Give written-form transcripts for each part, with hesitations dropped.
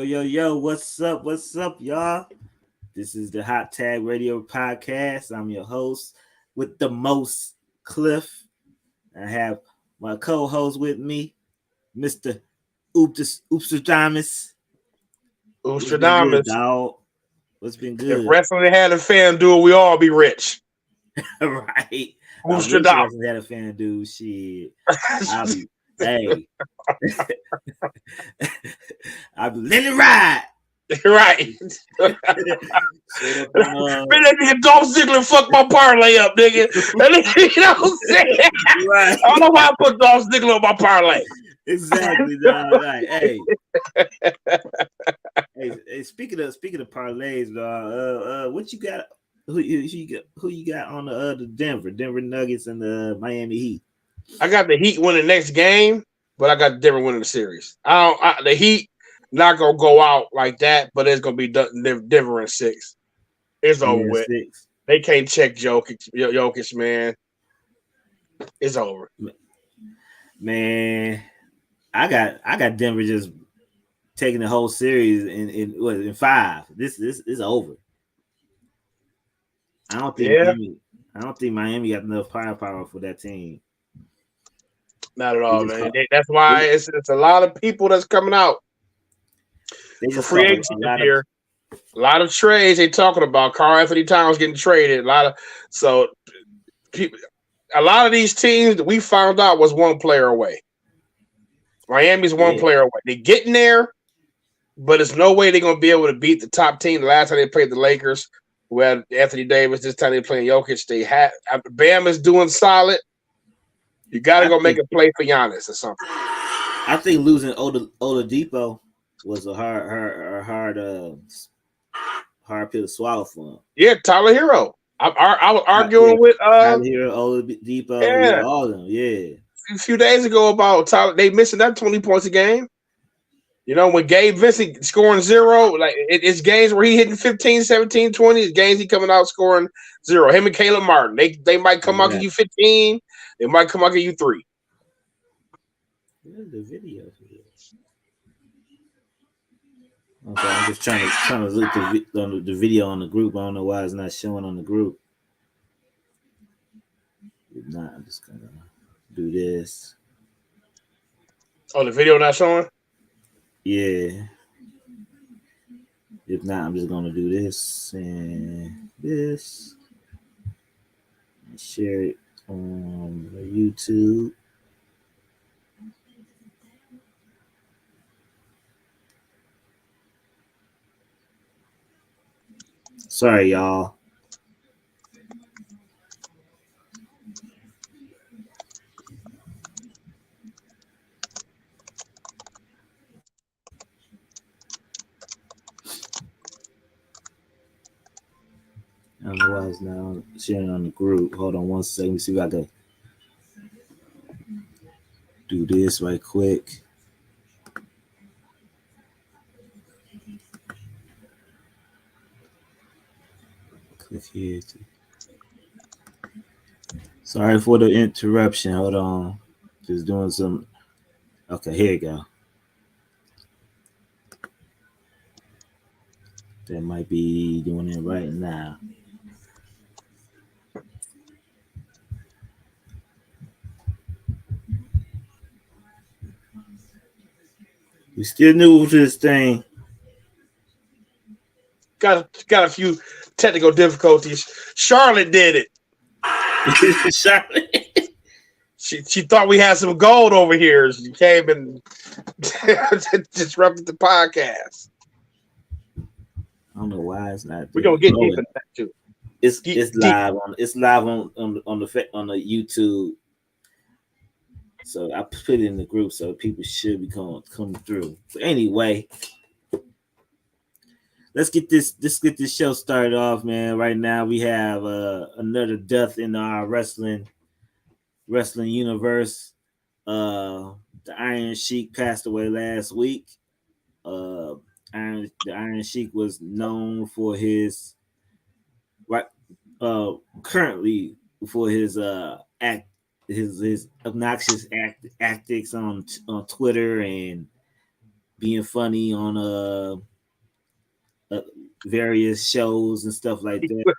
Yo, what's up? What's up, y'all? This is the Hot Tag Radio Podcast. I'm your host with the most, Cliff. I have my co-host with me, Mr. Oopstradamus. What's been good, Oopstradamus. dog? What's been If good? wrestling had a fan duel, we all be rich. Right. I wish Oopstradamus. wrestling had a fan dude. Shit. I'll be, hey. I'll be letting it ride. Right. Straight up Man, that nigga Dolph Ziggler fucked my parlay up, nigga. That nigga, you know what I'm saying? right. I don't know why I put Dolph Ziggler on my parlay. Exactly, dog. Like, hey, speaking of parlays, dog. What you got? Who you got on the Denver Nuggets and the Miami Heat? I got the Heat winning the next game, but I got Denver winning the series. The Heat not gonna go out like that, but it's gonna be Denver in 6. It's over with. 6. They can't check Jokic, man. It's over. Man, I got Denver just taking the whole series in 5. This is over. I don't think Miami got enough firepower for that team. Not at all, man. That's why it's a lot of people that's coming out for free agency this year. A lot of trades they talking about. Karl Anthony Towns getting traded. A lot of these teams that we found out was one player away. Miami's one player away. They're getting there, but there's no way they're gonna be able to beat the top team. The last time they played the Lakers, who had Anthony Davis, this time they're playing Jokic. Bam is doing solid. You got to go make a play for Giannis or something. I think losing Oladipo was a hard pill to swallow for him. Yeah, Tyler Hero. I was arguing with Tyler Hero, Oladipo, all of them. Yeah. A few days ago about Tyler, they missing that 20 points a game. You know, when Gabe Vincent scoring 0, like it's games where he hitting 15, 17, 20. It's games he coming out scoring 0. Him and Caleb Martin. They might come out give you 15. They might come out give you 3. Where's the video for this? Okay, I'm just trying to look the video on the group. I don't know why it's not showing on the group. If not, I'm just gonna do this. Oh, the video not showing? Yeah. If not, I'm just gonna do this and this. And share it on YouTube. Sorry, y'all. I don't know why it's now sharing on the group. Hold on one second. Let me see if I can do this right quick. Click here. Sorry for the interruption. Hold on. Just doing some. Okay, here you go. That might be doing it right now. We still new to this thing. Got a few technical difficulties. Charlotte did it. Charlotte. She thought we had some gold over here. She came and disrupted the podcast. I don't know why it's not. We're gonna get deep into that too. It's live on the YouTube. So I put it in the group, so people should be coming through. But anyway, let's get this show started off, man. Right now we have another death in our wrestling universe. The Iron Sheik passed away last week. The Iron Sheik was known for his currently for his his obnoxious antics on Twitter and being funny on various shows and stuff like that.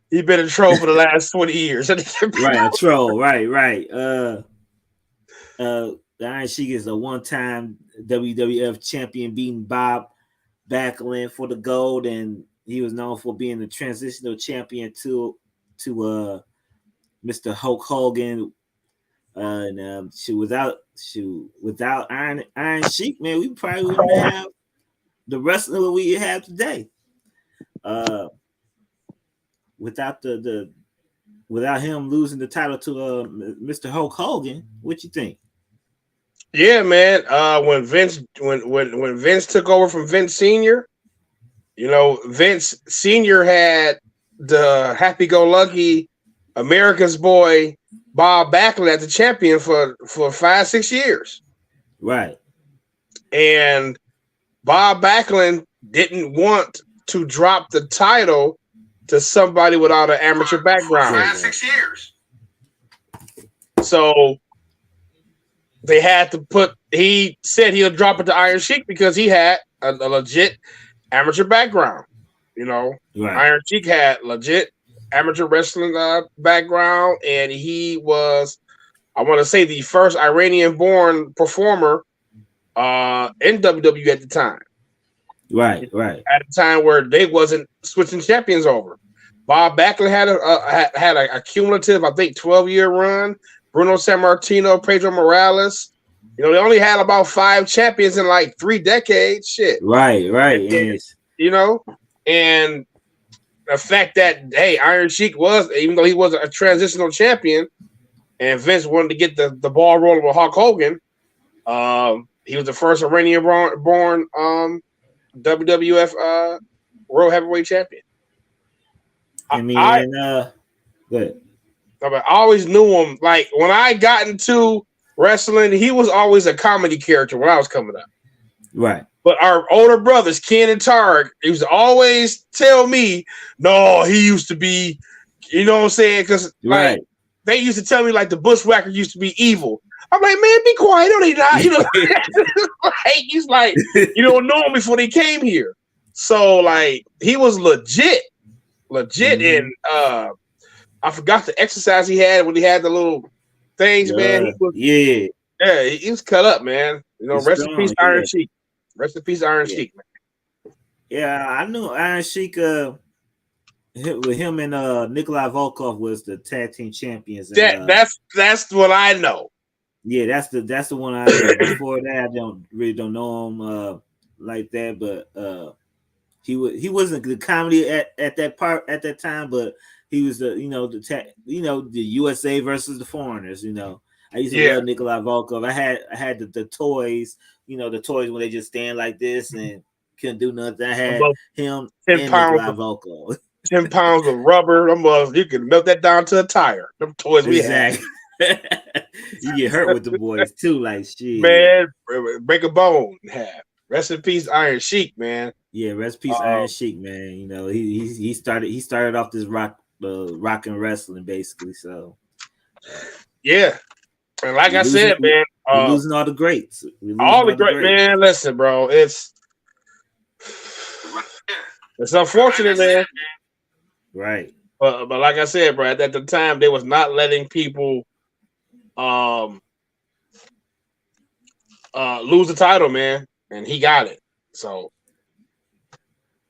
He been a troll for the last 20 years. Right, a troll. Right. The Iron Sheik is a one-time WWF champion, beating Bob Backlund for the gold, and he was known for being the transitional champion to Mr. Hulk Hogan. Without Iron Sheik, man, we probably wouldn't have the wrestler we have today. Without without him losing the title to Mr. Hulk Hogan, what you think? Yeah, man. When Vince took over from Vince Sr., Vince Sr. had the happy-go-lucky America's boy Bob Backlund as the champion for 5-6 years. Right. And Bob Backlund didn't want to drop the title to somebody without an amateur background. 5-6 years. So they had to he said he'll drop it to Iron Sheik because he had a legit amateur background. Right. Iron Sheik had legit amateur wrestling background, and he was, I want to say, the first Iranian-born performer in WWE at the time. Right. At a time where they wasn't switching champions over. Bob Backlund had a cumulative, I think, 12-year run. Bruno Sammartino, Pedro Morales. They only had about 5 champions in like 3 decades. Shit. Right. And, and the fact that, hey, Iron Sheik was, even though he was a transitional champion, and Vince wanted to get the ball rolling with Hulk Hogan, he was the first Iranian-born WWF World Heavyweight Champion. Good. I always knew him. Like, when I got into wrestling, he was always a comedy character when I was coming up. Right. But our older brothers, Ken and Tarek, he used to always tell me, no, he used to be, you know what I'm saying? Because they used to tell me like the Bushwhacker used to be evil. I'm like, man, be quiet. No, they not. He's like, you don't know him before they came here. So, like, he was legit. Mm-hmm. And I forgot the exercise he had when he had the little things, man. He was cut up, man. Rest in peace, Iron Sheik. Rest in peace, Iron Sheik, man. Yeah, I knew Iron Sheik. With him and Nikolai Volkov was the tag team champions. And, that's what I know. Yeah, that's the one I know. Before that, I don't know him like that, but he wasn't the comedy at that time, but he was the the USA versus the foreigners. I used to love Nikolai Volkov. I had the toys, the toys when they just stand like this and couldn't do nothing. I had him 10 and pounds Nikolai Volkov. 10 pounds of rubber. You can melt that down to a tire. Them toys we had. You get hurt with the boys too, like shit. Man, break a bone in half. Rest in peace, Iron Sheik, man. Yeah, rest in peace, Iron Sheik, man. He started off this rock and wrestling basically. So yeah, and like I said, man, we're losing all the greats. All the greats, man. Listen, bro, it's unfortunate, man. Right. But like I said, bro, at the time they was not letting people lose the title, man, and he got it. So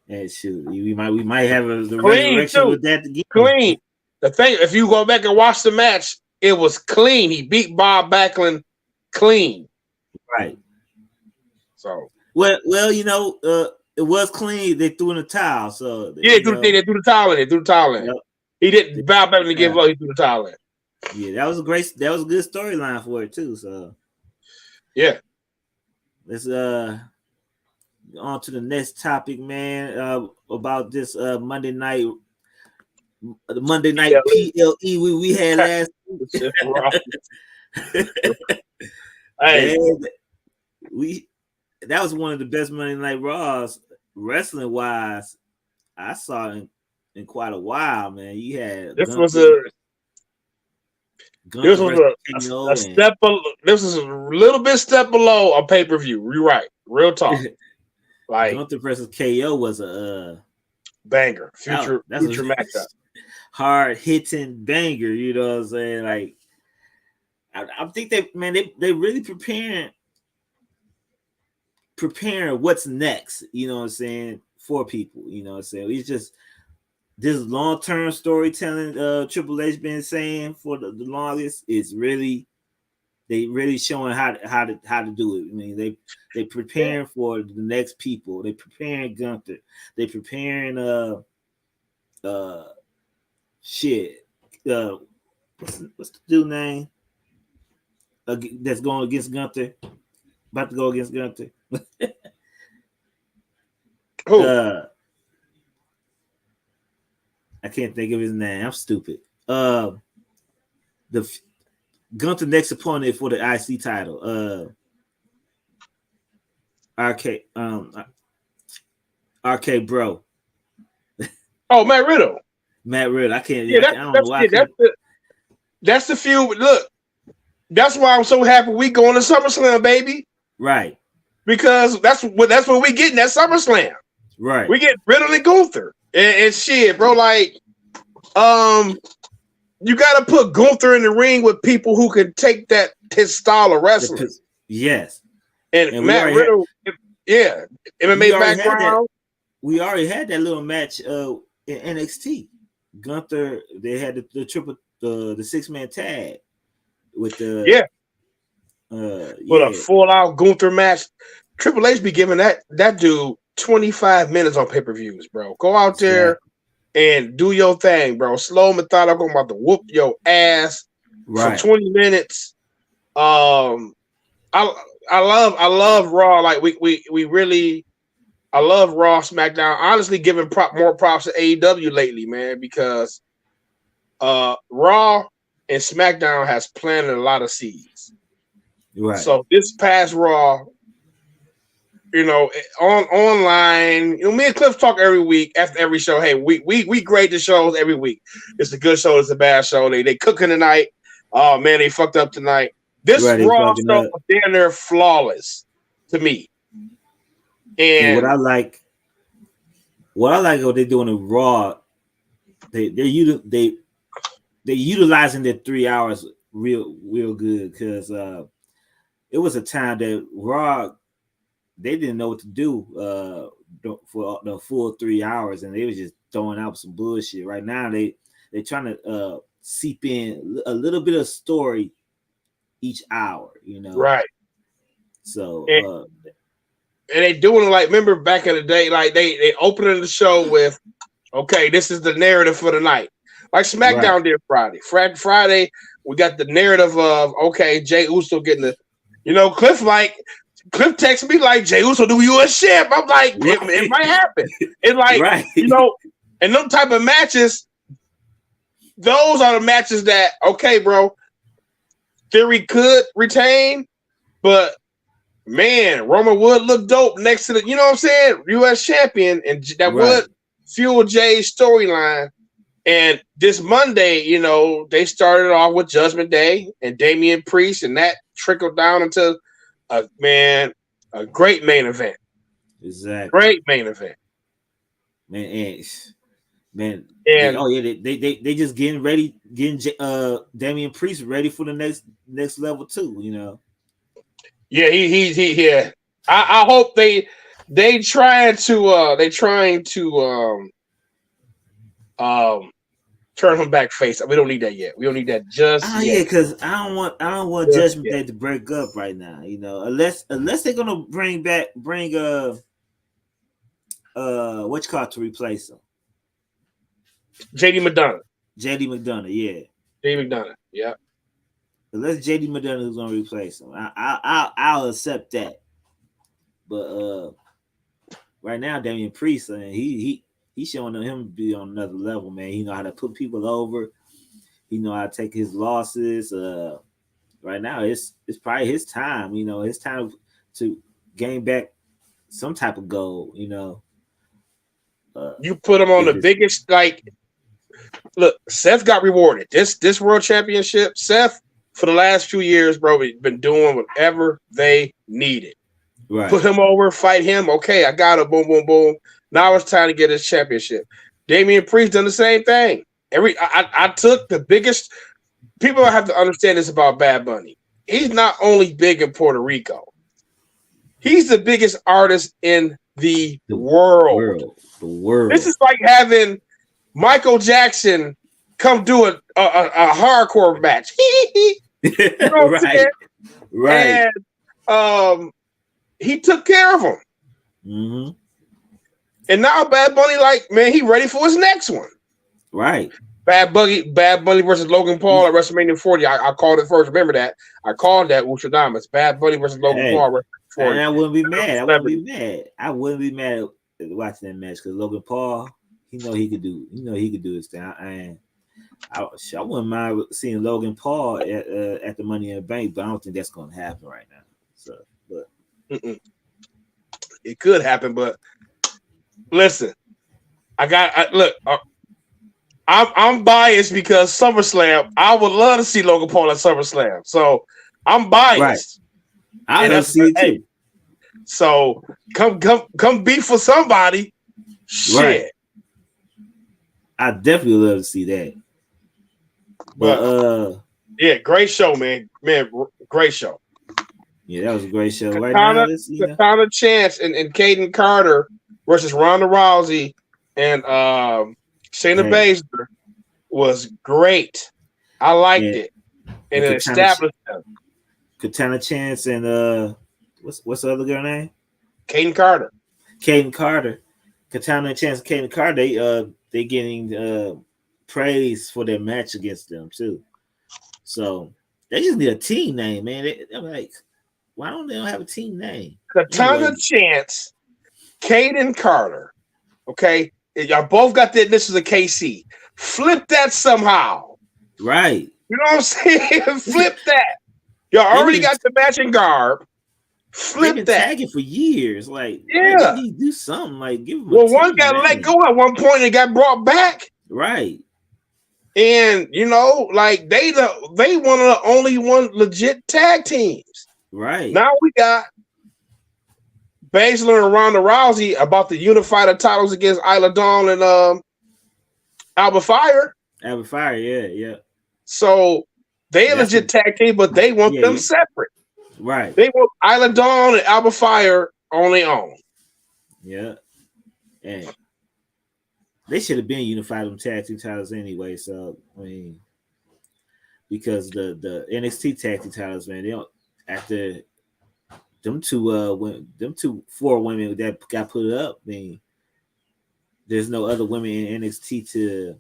and shoot, we might have the resurrection with that again. Clean. The thing, if you go back and watch the match, it was clean. He beat Bob Backlund clean. Right. So well, it was clean. They threw in the towel. So they threw the towel in. They threw the towel in. Yep. He didn't bow back to give up. He threw the towel in. Yeah, that was a good storyline for it too. So yeah, let's on to the next topic, man. About this Monday night PLE we had last week. Hey, that was one of the best Monday Night Raws wrestling wise I saw in quite a while, man. You had this was a step. This was a little bit step below a pay-per-view. You're right. Real talk. Like Gunther versus KO was a banger. Future that's matchup. Hard hitting banger. You know what I'm saying? Like I think they really preparing what's next. You know what I'm saying for people. You know what I'm saying? It's just this long-term storytelling. Triple H been saying for the longest is really. They really showing how to do it. I mean, they preparing for the next people. They preparing Gunther. They preparing shit. What's the dude name? That's going against Gunther. About to go against Gunther. Who? I can't think of his name. I'm stupid. The Gunther next opponent for the IC title. RK Bro. Oh, Matt Riddle. Matt Riddle. I can't. Yeah, I don't know why. That's the feud. Look, that's why I'm so happy we going to SummerSlam, baby. Right. Because that's what we getting at SummerSlam. Right. We get Riddle and Gunther and shit, bro. Like, you got to put Gunther in the ring with people who can take his style of wrestling. Yes. And Matt Riddle, MMA background. We already had that little match in NXT. Gunther, they had the 6-man tag with the a full out Gunther match. Triple H be giving that dude 25 minutes on pay-per-views, bro. Go out there and do your thing, bro. Slow, methodical. I'm about to whoop your ass for 20 minutes. I love Raw. Like we really, I love Raw, SmackDown. Honestly, giving more props to AEW lately, man, because Raw and SmackDown has planted a lot of seeds. Right. So this past Raw, online, me and Cliff talk every week after every show. Hey, we grade the shows every week. It's a good show. It's a bad show. They cooking tonight. Oh man, they fucked up tonight. This Raw stuff was damn near flawless to me. And what I like what they're doing in Raw, they're utilizing their 3 hours real good, because it was a time that Raw, they didn't know what to do for the full 3 hours, and they was just throwing out some bullshit. Right now, they're trying to seep in a little bit of story each hour, Right. So and they doing it like, remember back in the day, like they opening the show with, okay, this is the narrative for the night, like SmackDown did Friday. Friday, we got the narrative of, okay, Jey Uso getting the, Cliff texted me like, Jey Uso do US champ. I'm like, it might happen. It's like, and them type of matches, those are the matches that, okay, bro, Theory could retain, but man, Roman would look dope next to the, you know what I'm saying, US champion, and that would fuel Jay's storyline. And this Monday, they started off with Judgment Day and Damian Priest, and that trickled down into a great main event. Exactly. Great main event. Man, and they just getting Damian Priest ready for the next level too, Yeah, he I hope they trying to turn him back face. We don't need that yet. We don't need that just yet. Yeah, because I don't want Judgment Day to break up right now, unless they're gonna bring what you call it, to replace him. JD McDonough, yeah. JD McDonough, yeah. Unless JD McDonough is gonna replace him, I'll accept that. But right now, Damian Priest, he's showing him to be on another level, man. He know how to put people over. He know how to take his losses. Right now, it's probably his time. His time to gain back some type of gold. You put him on the biggest, like. Look, Seth got rewarded. This world championship, Seth, for the last few years, bro, been doing whatever they needed. Right. Put him over, fight him. Okay, I got it. Boom, boom, boom. Now it's time to get his championship. Damian Priest done the same thing. I took the biggest. People have to understand this about Bad Bunny. He's not only big in Puerto Rico. He's the biggest artist in the world. The world. This is like having Michael Jackson come do a hardcore match. You know what I'm saying? Right. And he took care of him. Mm-hmm. And now Bad Bunny, like, man, he ready for his next one. Right. Bad Bunny versus Logan Paul at WrestleMania 40. I called it first. Remember that. I called that Ushadamas. Bad Bunny versus Logan Paul. And I wouldn't be mad. I wouldn't be mad at watching that match because Logan Paul, he could do his thing. And I wouldn't mind seeing Logan Paul at the Money in the Bank, but I don't think that's going to happen right now. So, but it could happen. But listen, I'm biased because SummerSlam. I would love to see Logan Paul at SummerSlam. So I'm biased. Right. I don't see it too. So come beef for somebody. Shit. Right. I definitely love to see that. But yeah, great show, man. Man, great show. Yeah, that was a great show. Katana Chance and Kaden Carter versus Ronda Rousey and Shayna Baszler was great. I liked it. And it established them. Katana Chance and what's the other girl name? Kaden Carter. Katana Chance and Kaden Carter, they getting praise for their match against them too. So they just need a team name, man. They're like, why don't they have a team name? Katana Chance, Kaden Carter. Okay, y'all both got the initials of KC. Flip that somehow. Right. You know what I'm saying? Flip that. Y'all already got the matching garb. Flip that. Tagging for years, like yeah. They need to do something. Like give them. Well, one got let go at one point and got brought back. Right. And like they one of the only one legit tag teams. Right. Now we got Baszler and Ronda Rousey about to unify the titles against Isla Dawn and Alba Fire. Alba Fire, yeah. So they a legit tag team, but they want them separate. Right. They want Isla Dawn and Alba Fire on their own. Yeah. And they should have been unified them tag team titles anyway. So I mean, because the NXT tag team titles, man, they don't after them two 4 women that got put up. I mean, there's no other women in NXT to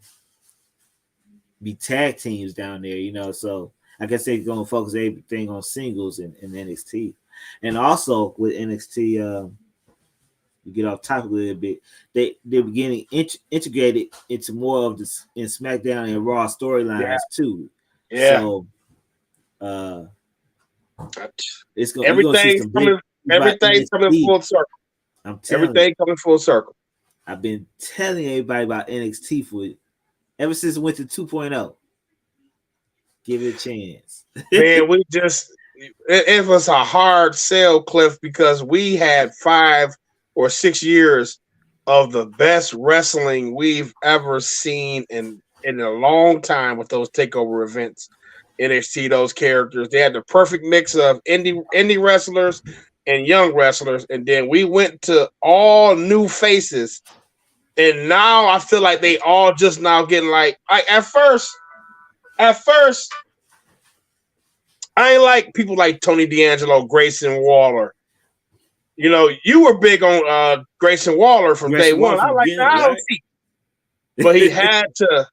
be tag teams down there, So I guess they're gonna focus everything on singles in NXT, and also with NXT. We get off topic a little bit. They're getting integrated into more of this in SmackDown and Raw storylines too. Yeah. So it's going everything's coming full circle. I'm telling everything coming full circle. I've been telling everybody about NXT ever since it went to 2.0. Give it a chance. Man, it was a hard sell, Cliff, because we had 5 or 6 years of the best wrestling we've ever seen in a long time with those takeover events. NXT, those characters, they had the perfect mix of indie wrestlers and young wrestlers, and then we went to all new faces, and now I feel like they all just now getting like at first, I ain't like people like Tony D'Angelo, Grayson Waller. You were big on Grayson Waller from day one. I like that. I don't see, but he had to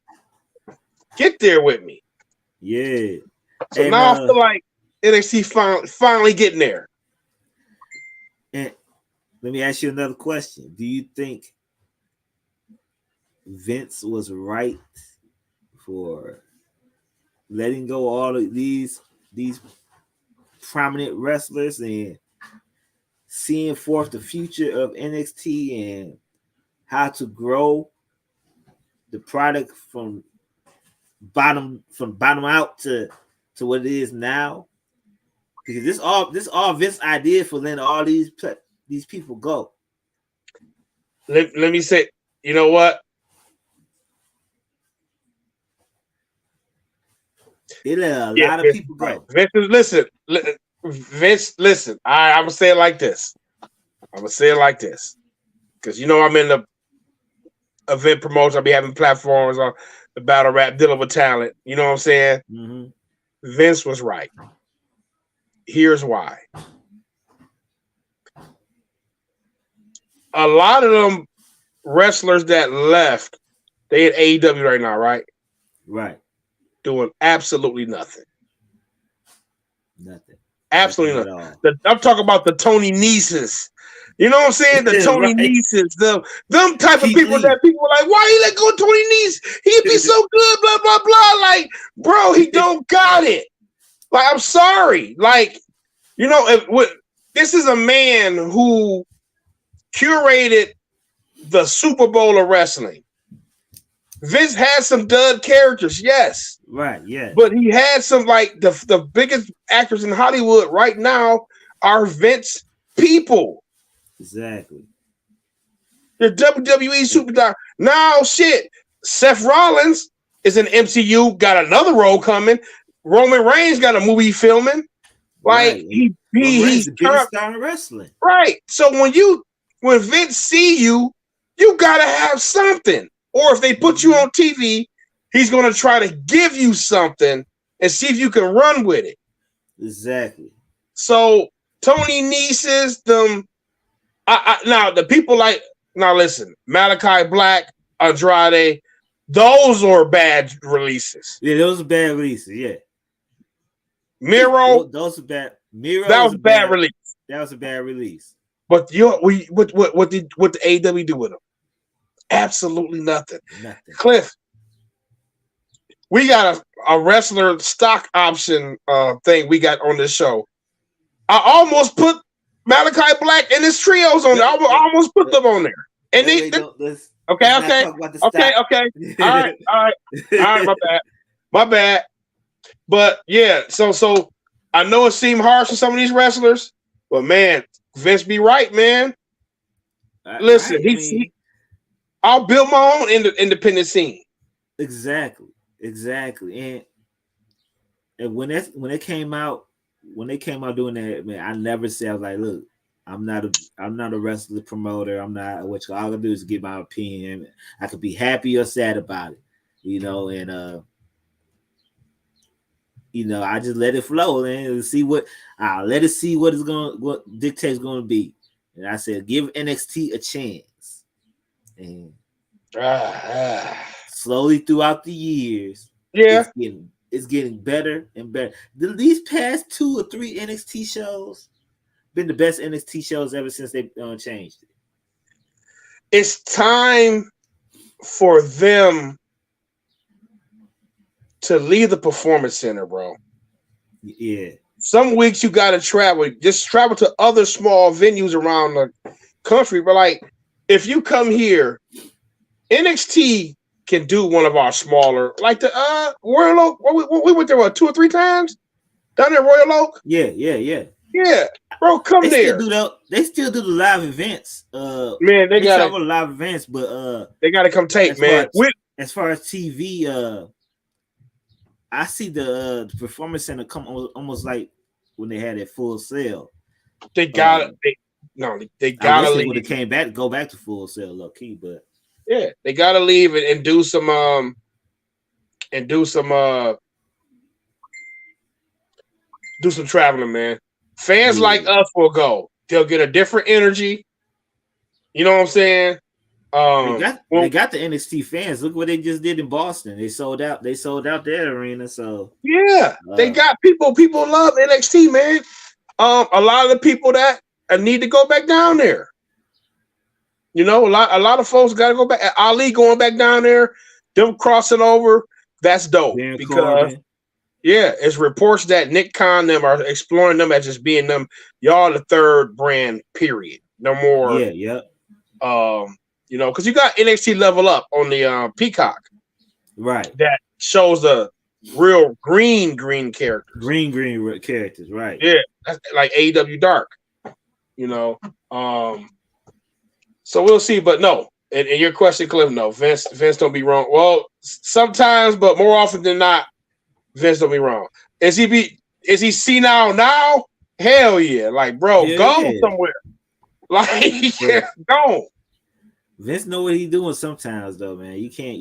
get there with me. Yeah. So now I feel like NXT finally getting there. And let me ask you another question. Do you think Vince was right for letting go all of these prominent wrestlers and seeing forth the future of NXT and how to grow the product from bottom out to what it is now? Because this all Vince idea for letting all these people go. Let me say, you know what? They let a lot of people go. Vince, listen. Vince, listen. I'm gonna say it like this. Because I'm in the event promotion. I'll be having platforms on the battle rap, dealing with talent. You know what I'm saying? Mm-hmm. Vince was right. Here's why. A lot of them wrestlers that left, they at AEW right now, right? Right. Doing absolutely nothing. Nothing. Absolutely nothing. I'm talking about the Tony Neses. You know what I'm saying? The Tony Neses, them type of people that people are like, why you let go of Tony Nese? He'd be so good, blah, blah, blah. Like, bro, he don't got it. Like, I'm sorry. Like, this is a man who curated the Super Bowl of wrestling. Vince had some dud characters, yes. Right, yeah. But he had some, like, the biggest actors in Hollywood right now are Vince people. Exactly. The WWE superstar. Now, shit, Seth Rollins is in MCU, got another role coming. Roman Reigns got a movie filming. Like, right. he's the biggest star in wrestling. Right. So when Vince see you, you gotta have something. Or if they put you on TV, he's gonna try to give you something and see if you can run with it. Exactly. So Tony Nese's them. Now the people listen, Malachi Black, Andrade, those are bad releases. Yeah, those are bad releases. Yeah. Miro, those are bad. Miro, that was a bad release. That was a bad release. But what did the AEW do with him? Absolutely nothing. Nothing. Cliff, we got a wrestler stock option thing we got on this show. I almost put Malachi Black and his trios on there. I almost put them on there. And okay. All right, my bad. But yeah, so I know it seemed harsh for some of these wrestlers, but man, Vince be right, man. Listen, I'll build my own independent scene. Exactly. And when they came out doing that, man, I never said, I was like, look, I'm not a wrestler promoter. I'm not what all I do is give my opinion. I could be happy or sad about it, and I just let it flow and see what dictate's gonna be. And I said, give NXT a chance. And slowly throughout the years, it's getting better and better. These past 2 or 3 NXT shows been the best NXT shows ever since they changed it. It's time for them to leave the Performance Center, bro. Yeah. Some weeks you got to travel. Just travel to other small venues around the country. But like, if you come here, NXT can do one of our smaller, like the Royal Oak. We went there 2 or 3 times down there, Royal Oak. Yeah, bro, come there. They still do the live events. Man, they got several live events, but they got to come tape, man. As far as TV, I see the Performance Center come almost like when they had it Full Sail. They got they got to leave. When it came back, go back to Full Sail, low key, but yeah, they got to leave and do some traveling, man. Fans like us will go. They'll get a different energy. You know what I'm saying? They got the NXT fans. Look what they just did in Boston. They sold out their arena. So yeah, they got people. People love NXT, man. A lot of the people that need to go back down there. A lot of folks got to go back. Ali going back down there, them crossing over. That's dope because it's reports that Nick Khan them are exploring them as just being them. Y'all the third brand. Period. No more. Yeah. Because you got NXT Level Up on the Peacock, right? That shows the real green characters. Green characters, right? Yeah, that's like AEW Dark. You know, so we'll see. But no, and your question, Cliff, no, Vince don't be wrong. Well, sometimes, but more often than not, Vince don't be wrong. Is he senile now? Hell yeah! Like, bro, go somewhere. Like, yeah, go. Vince know what he's doing sometimes, though, man. You can't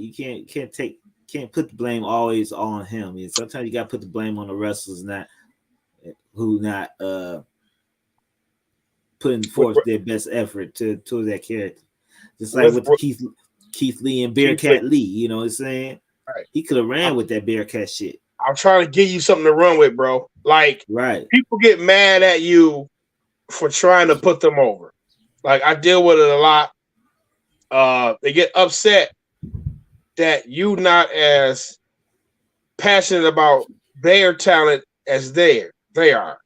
put the blame always on him. I mean, sometimes you got to put the blame on the wrestlers, not putting forth their best effort towards that character. Just like with Keith Lee and Bearcat Lee, you know what I'm saying? Right. He could have ran with that Bearcat shit. I'm trying to give you something to run with, bro. Like, people get mad at you for trying to put them over. Like, I deal with it a lot. They get upset that you not as passionate about their talent as they are.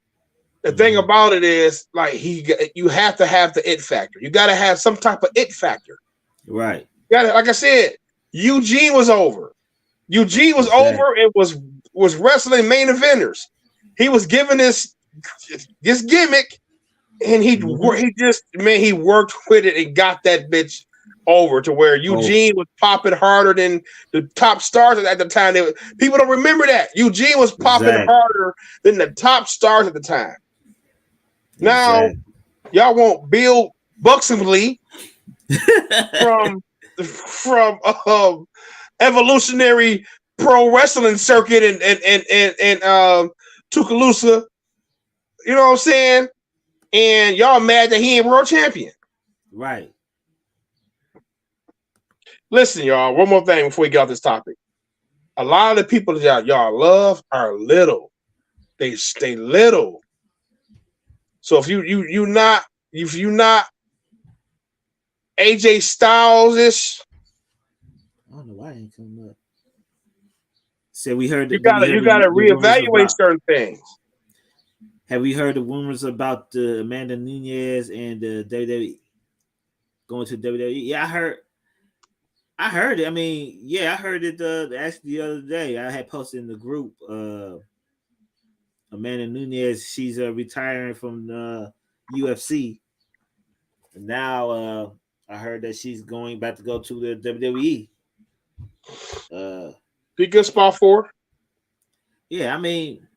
The thing about it is, like, you have to have the it factor. You got to have some type of it factor. Right. Like I said, Eugene was over. Eugene was over and was wrestling main eventers. He was given this gimmick, and he worked with it and got that bitch over to where Eugene was popping harder than the top stars at the time. People don't remember that. Eugene was popping harder than the top stars at the time. Now, y'all want Bill Buxley from Evolutionary Pro Wrestling Circuit and Tuscaloosa. You know what I'm saying? And y'all mad that he ain't world champion. Right. Listen, y'all, one more thing before we get off this topic. A lot of the people that y'all love are little. They stay little. So if you not AJ Styles-ish, I don't know why I ain't coming up. So we heard you gotta reevaluate certain things. Have we heard the rumors about the Amanda Nunes and the WWE going to WWE? Yeah, I heard it. I mean, yeah, I heard it actually the other day. I had posted in the group. Amanda Nunes, she's retiring from the UFC. And now I heard that she's about to go to the WWE. Be a good spot for her. Yeah, I mean,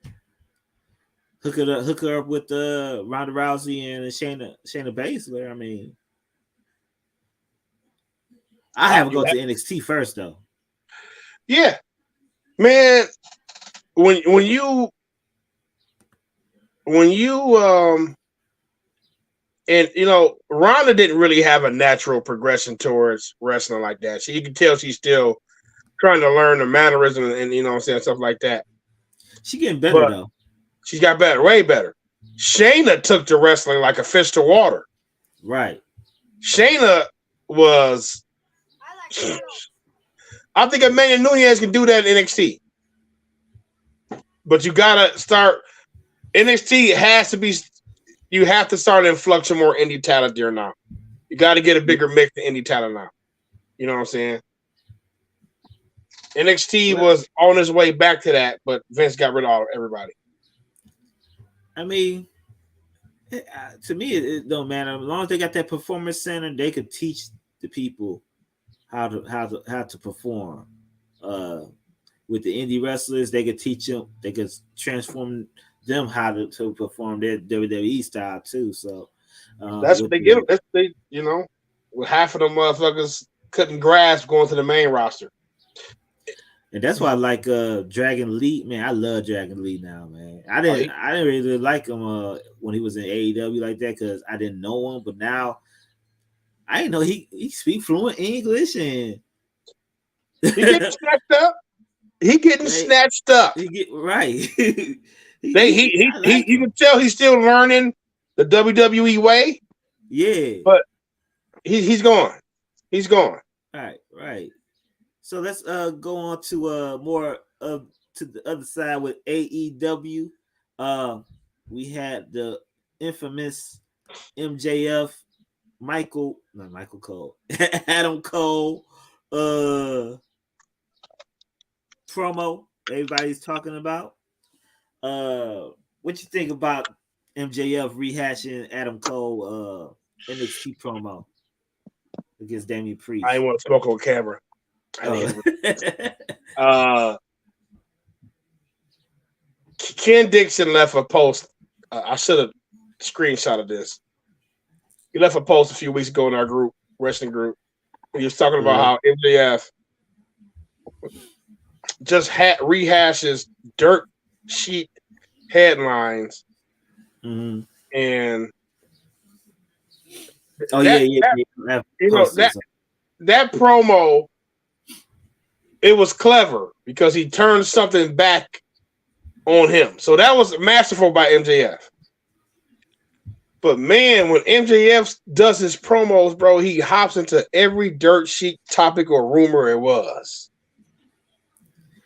hook her up with Ronda Rousey and Shayna Baszler. I mean, I have to go to NXT first, though. Yeah, man. When you and you know, Ronda didn't really have a natural progression towards wrestling like that. You can tell she's still trying to learn the mannerism and you know what I'm saying, stuff like that. She getting better though. She's got better, way better. Shayna took to wrestling like a fish to water. Right. Shayna was. I think Amanda Nunes can do that in NXT, but you gotta start. NXT has to be. You have to start influxing more indie talent there now. You got to get a bigger mix of indie talent now. You know what I'm saying? NXT was on his way back to that, but Vince got rid of everybody. I mean, to me, it don't matter. As long as they got that performance center, they could teach the people how to perform. With the indie wrestlers, they could teach them. They could transform them how to perform their WWE style too. So that's what they give them. You know, with half of them motherfuckers cutting grass going to the main roster. And that's why I like Dragon Lee. Man, I love Dragon Lee now, man. I didn't really like him when he was in AEW like that because I didn't know him, but now I didn't know he speak fluent English and he getting snatched up. He getting snatched up. Right. You can tell he's still learning the WWE way. Yeah, but he's gone. He's gone. Right. So let's go on to more to the other side with AEW. We had the infamous MJF, Michael Cole, Adam Cole promo everybody's talking about. What you think about MJF rehashing Adam Cole NXT promo against Damian Priest? I didn't want to smoke on camera. Ken Dixon left a post. I should have screenshotted this. He left a post a few weeks ago in our group, wrestling group. He was talking about how MJF just rehashes dirt sheet headlines, mm-hmm. and that promo, it was clever because he turned something back on him. So that was masterful by MJF. But man, when MJF does his promos, bro, he hops into every dirt sheet topic or rumor it was.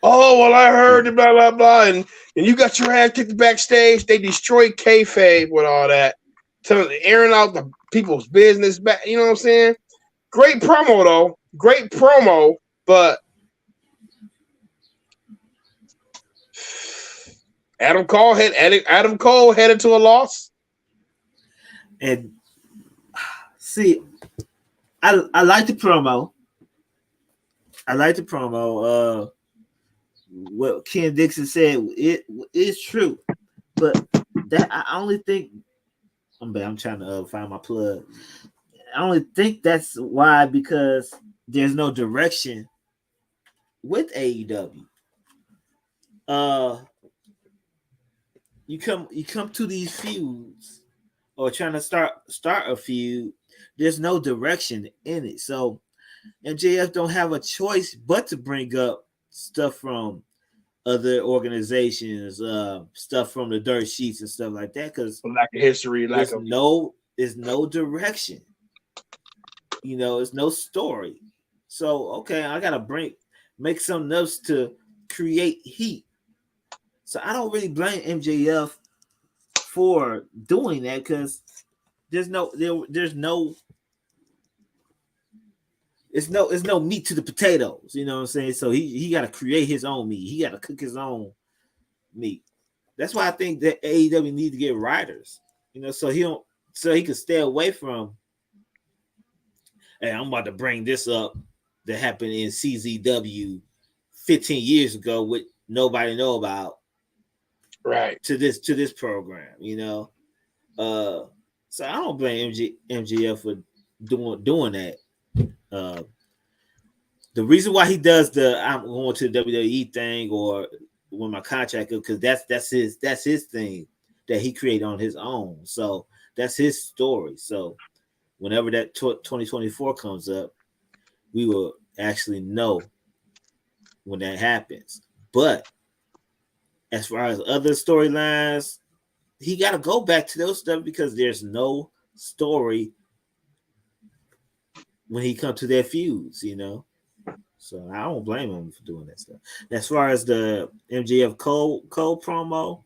Oh, well, I heard blah, blah, blah, and you got your ass kicked backstage. They destroyed kayfabe with all that, airing out the people's business back. You know what I'm saying? Great promo, though. Great promo, but Adam Cole headed to a loss. And see, I like the promo. What Ken Dixon said, it is true, but that I only think I'm trying to find my plug. I only think that's why, because there's no direction with AEW. You come to these feuds or trying to start a feud, there's no direction in it. So MJF don't have a choice but to bring up stuff from other organizations, stuff from the dirt sheets and stuff like that, because lack of history, there's no direction. You know, it's no story. So okay, I gotta make something else to create heat. So I don't really blame MJF for doing that, because there's no meat to the potatoes, you know what I'm saying? So he got to create his own meat. He got to cook his own meat. That's why I think that AEW needs to get writers, you know, so he can stay away from, hey, I'm about to bring this up that happened in CZW 15 years ago, which nobody know about, right? To this program, you know. So I don't blame MJF for doing that. The reason why he does the I'm going to the WWE thing or when my contract, because that's his thing that he created on his own. So that's his story. So whenever that 2024 comes up, we will actually know when that happens. But as far as other storylines, he got to go back to those stuff because there's no story when he comes to their feuds, you know. So I don't blame him for doing that stuff. As far as the MJF Cole promo,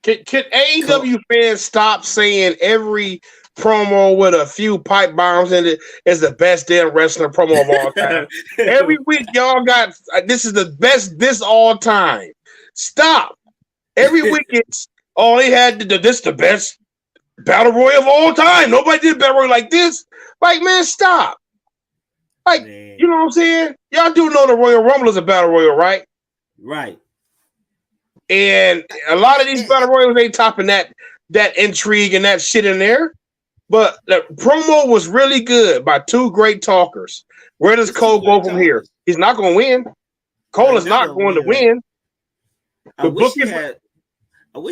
can AEW fans stop saying every promo with a few pipe bombs in it is the best damn wrestler promo of all time? Every week y'all got this is the best this all time. Stop. Every week it's they had this the best battle royal of all time. Nobody did battle royal like this. Like, man, stop. Like, man. You know what I'm saying? Y'all do know the Royal Rumble is a battle royal, right? Right. And a lot of these battle royals ain't topping that intrigue and that shit in there. But the promo was really good by two great talkers. Where does Cole go from here? He's not going to win. Cole is not going to win. I wish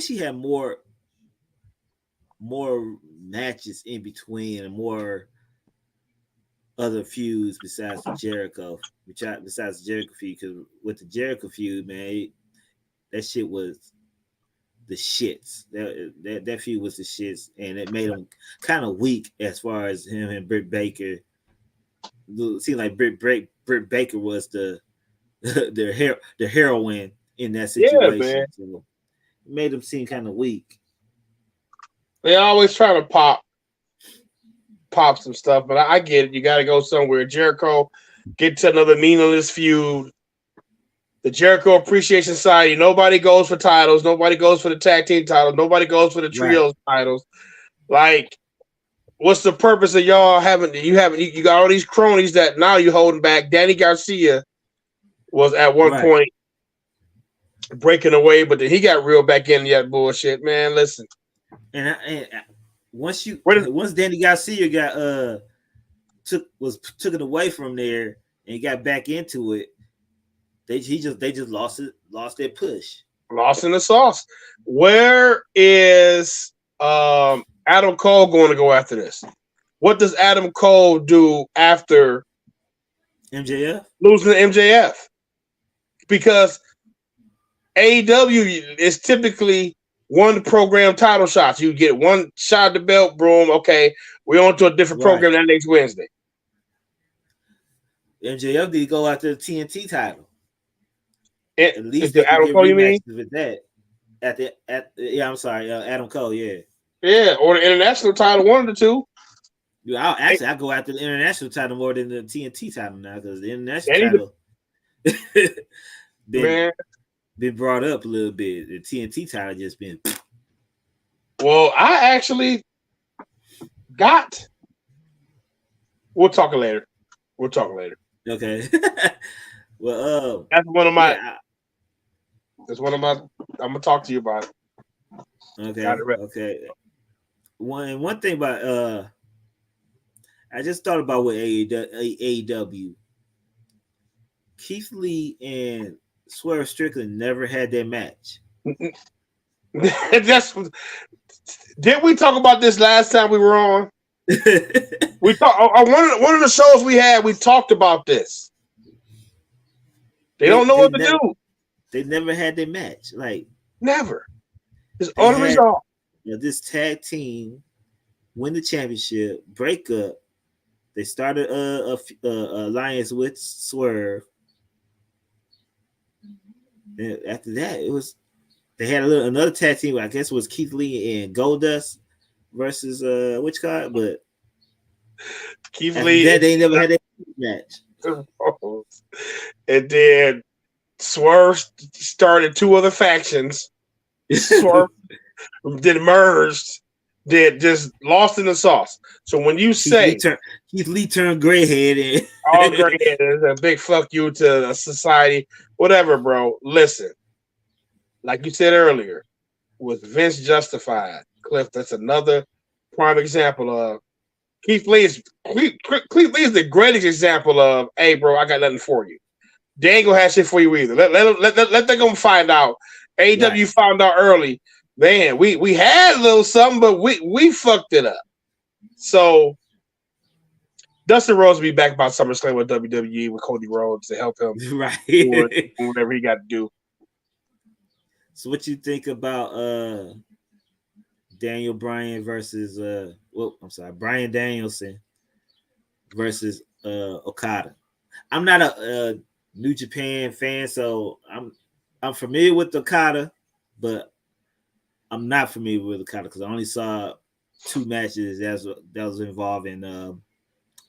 he had more matches in between and more other feuds besides the Jericho feud, because with the Jericho feud, man, that shit was the shits. That feud was the shits, and it made him kind of weak as far as him and Britt Baker. It seemed like Britt Baker was the heroine in that situation. Yeah, man. So it made him seem kind of weak. They always try to pop some stuff, but I get it. You got to go somewhere. Jericho get to another meaningless feud. The Jericho Appreciation Society, nobody goes for titles. Nobody goes for the tag team titles. Nobody goes for the trios titles. Like, what's the purpose of y'all having? You got all these cronies that now you're holding back. Danny Garcia was at one point breaking away, but then he got reeled back into that bullshit. Man, listen. And once Danny Garcia took it away from there and got back into it, they just lost their push. Lost in the sauce. Where is Adam Cole going to go after this? What does Adam Cole do after MJF? Losing to MJF? Because AEW is typically one program title shots. You get one shot at the belt, boom. Okay, we're on to a different program that next Wednesday. MJF did go after the TNT title. At least the Adam Cole, you mean? With that. I'm sorry, Adam Cole, yeah. Yeah, or the international title, one of the two. Yeah, I go after the international title more than the TNT title now because the international title been brought up a little bit. The TNT title just been. Well, I actually got. We'll talk later. Okay. Well, that's one of my. Yeah, that's one of my. I'm gonna talk to you about it. Okay. One thing about I just thought about with AEW. Keith Lee and Swerve Strickland never had their match. Didn't we talk about this last time we were on? We talked on one of the shows we had. We talked about this. They don't know what to do. They never had their match. Like never. It's unresolved. This tag team win the championship, break up. They started a alliance with Swerve. And after that, they had another tag team. I guess it was Keith Lee and Goldust versus which card, but Keith Lee. They never had that match. And then Swerve started two other factions. Swerve then merged, then just lost in the sauce. So when you say Keith Lee turned gray headed, all gray headed, a big fuck you to a society, whatever, bro. Listen, like you said earlier, was Vince justified? Cliff, that's another prime example of Keith Lee is the greatest example of, hey, bro, I got nothing for you. They ain't gonna have shit for you either. Let them go find out. AEW found out early. Man, we had a little something, but we fucked it up. So Dustin Rhodes will be back by SummerSlam with WWE with Cody Rhodes to help him do whatever he got to do. So what you think about Daniel Bryan versus Bryan Danielson versus Okada? I'm not a New Japan fan, so I'm familiar with Okada, but I'm not familiar with Okada because I only saw 2 matches that was involving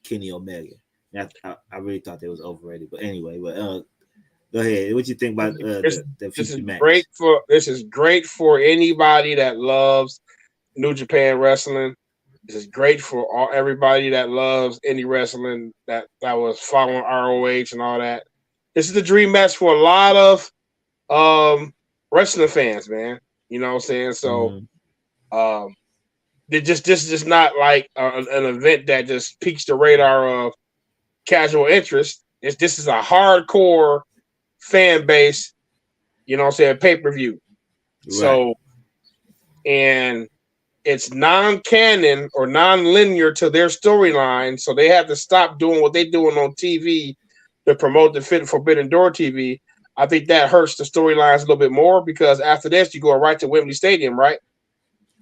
Kenny Omega. I really thought they was overrated, but anyway, go ahead. What you think about the future match? This is great for anybody that loves New Japan Wrestling. This is great for everybody that loves indie wrestling that was following ROH and all that. This is the dream match for a lot of wrestling fans, man. You know what I'm saying? So, this is just not like an event that just piques the radar of casual interest. This is a hardcore fan base, you know what I'm saying, pay-per-view. Right. So, and it's non-canon or non-linear to their storyline, so they have to stop doing what they're doing on TV to promote the Forbidden Door TV. I think that hurts the storylines a little bit more because after this, you go right to Wembley Stadium, right?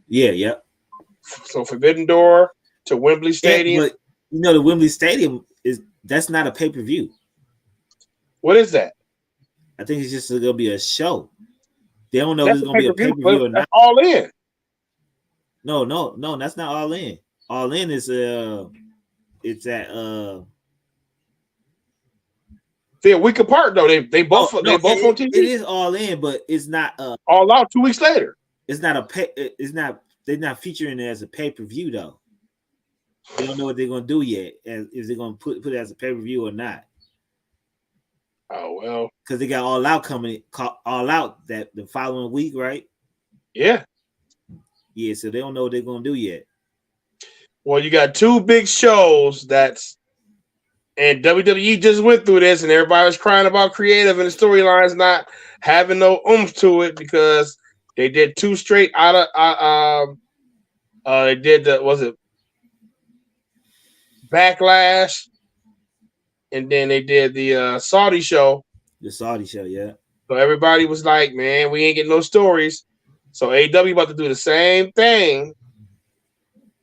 Yeah. So Forbidden Door to Wembley Stadium. But the Wembley Stadium that's not a pay-per-view. What is that? I think it's just gonna be a show. They don't know if it's gonna be a pay-per-view or not. All in. No, that's not all in. All in is it's at They're a week apart though. They both on TV. It is All In, but it's not All Out 2 weeks later. It's not they're not featuring it as a pay-per-view though. They don't know what they're gonna do yet. Is they gonna put it as a pay-per-view or not? Oh well. Because they got All Out coming All Out that the following week, right? Yeah. Yeah, so they don't know what they're gonna do yet. Well, you got two big shows and WWE just went through this, and everybody was crying about creative and the storylines not having no oomph to it because they did two straight out of they did the Backlash, and then they did the Saudi show. The Saudi show, yeah. So everybody was like, "Man, we ain't getting no stories." So AEW about to do the same thing.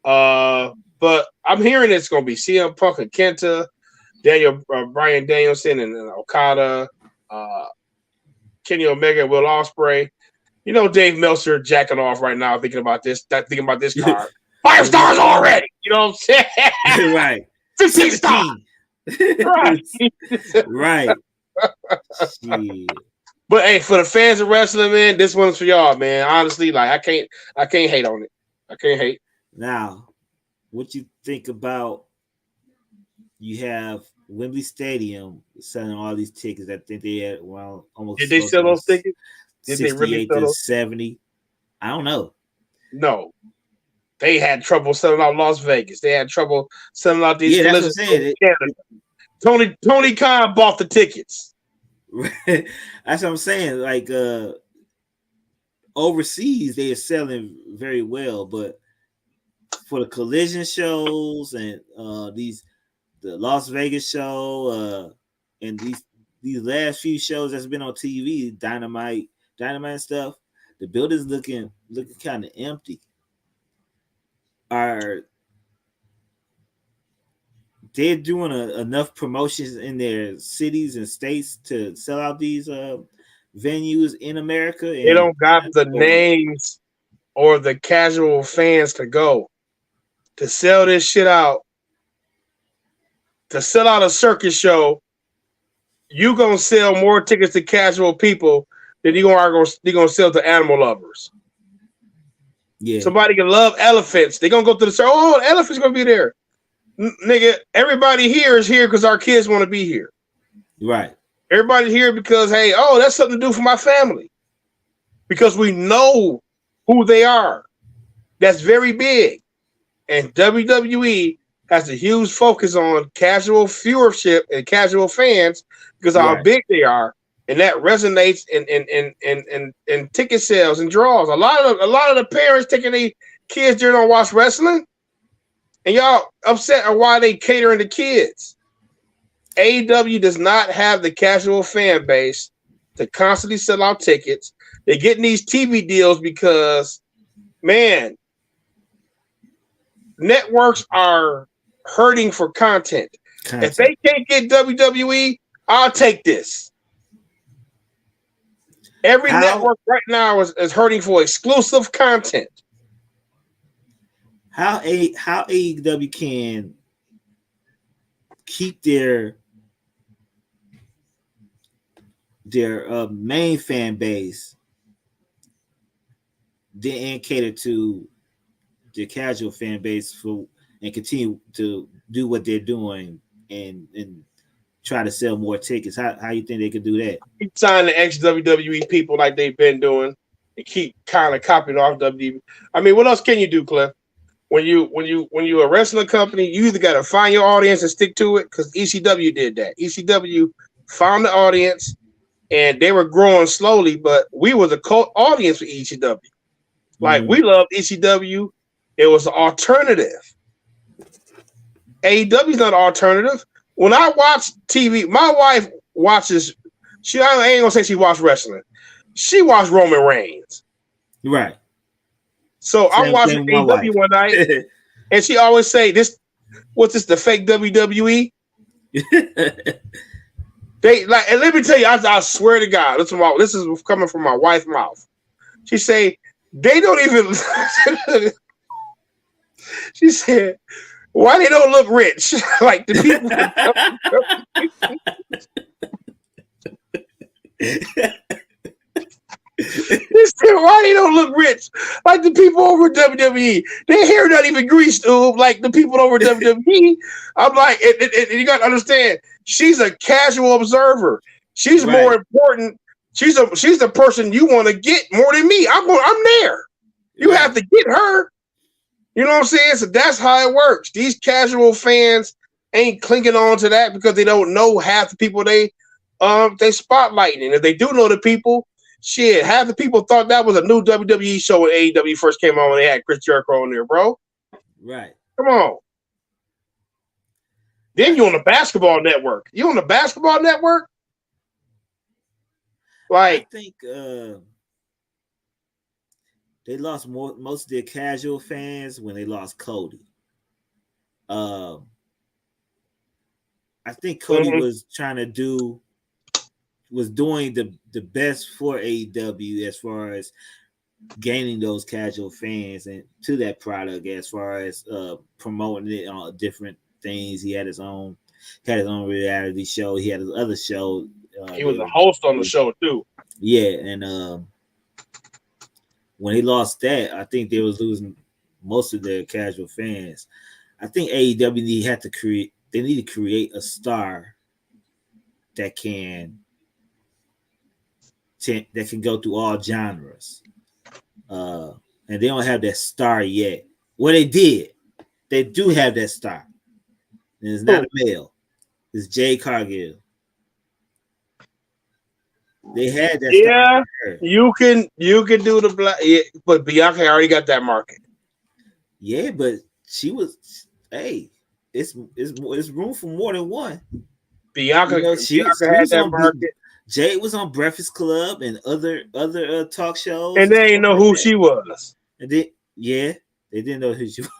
But I'm hearing it's gonna be CM Punk and Kenta, Bryan Danielson and Okada, Kenny Omega and Will Ospreay. You know Dave Meltzer jacking off right now thinking about this card. 5 stars already. You know what I'm saying? Right. 15 stars. Right. Right. Shit. But hey, for the fans of wrestling, man, this one's for y'all, man. Honestly, like I can't hate on it. I can't hate. Now, what you think about you have Wembley Stadium selling all these tickets? I think they had almost. Did they sell those tickets? Did they really sell those? 70? I don't know. No. They had trouble selling out Las Vegas. They had trouble selling out these. Yeah, that's what I'm saying. Tony Khan bought the tickets. That's what I'm saying. Like overseas, they are selling very well, but for the Collision shows and the Las Vegas show and these last few shows that's been on TV, Dynamite and stuff, the building's looking kind of empty. Are they doing enough promotions in their cities and states to sell out these venues in America? They don't got the names or the casual fans to go to sell this shit out. To sell out a circus show, you gonna sell more tickets to casual people than you gonna sell to animal lovers. Yeah, somebody can love elephants. They're gonna go to the show. Oh, the elephant's gonna be there. Nigga, everybody here is here because our kids want to be here. Right. Everybody's here because, hey, that's something to do for my family. Because we know who they are. That's very big. And WWE has a huge focus on casual viewership and casual fans because of how big they are. And that resonates in ticket sales and draws. A lot of the parents taking their kids there don't watch wrestling. And y'all upset on why they catering to kids. AEW does not have the casual fan base to constantly sell out tickets. They're getting these TV deals because, man, networks are hurting for content. If they can't get WWE, I'll take this. Every network right now is hurting for exclusive content. How AEW can keep their main fan base and cater to the casual fan base and continue to do what they're doing and try to sell more tickets. How you think they could do that? Keep signing the ex-WWE people like they've been doing and keep kind of copying off WWE. I mean, what else can you do, Cliff? When you're a wrestling company, you either got to find your audience and stick to it, because ECW did that. ECW found the audience, and they were growing slowly, but we were the cult audience for ECW. Like, we loved ECW. It was an alternative. AEW is not an alternative. When I watch TV, my wife watches. I ain't gonna say she watched wrestling. She watched Roman Reigns. Right. So I'm watching AEW one night, and she always say, "This, what's this? The fake WWE?" They like, and let me tell you, I swear to God, this is coming from my wife's mouth. She say they don't even. She said, "Why they don't look rich like the people?" This shit, why they don't look rich like the people over WWE? Their hair not even greased, like the people over WWE. I'm like, and you got to understand, she's a casual observer. She's Right. more important. She's the person you want to get more than me. I'm there. You have to get her. You know what I'm saying? So that's how it works. These casual fans ain't clinging on to that because they don't know half the people they spotlighting. And if they do know the people, shit, half the people thought that was a new WWE show when AEW first came on when they had Chris Jericho on there, bro. Right. Come on. Then you on the basketball network. You on the basketball network? Like, I think they lost most of their casual fans when they lost Cody. I think Cody was doing the best for AEW as far as gaining those casual fans and to that product as far as promoting it on different things. He had his own reality show. He had his other show. He was a host on the show too. Yeah, and when he lost that, I think they was losing most of their casual fans. I think AEW need to create a star that can go through all genres. And they don't have that star yet. Well, they did. They do have that star. And it's not a male. It's Jade Cargill. They had that. Yeah, you can do the black, but Bianca already got that market. Yeah, but she was. Hey, it's room for more than one. Bianca, she had that market. Jade was on Breakfast Club and other talk shows, and they didn't know who she was. And they didn't know who she was,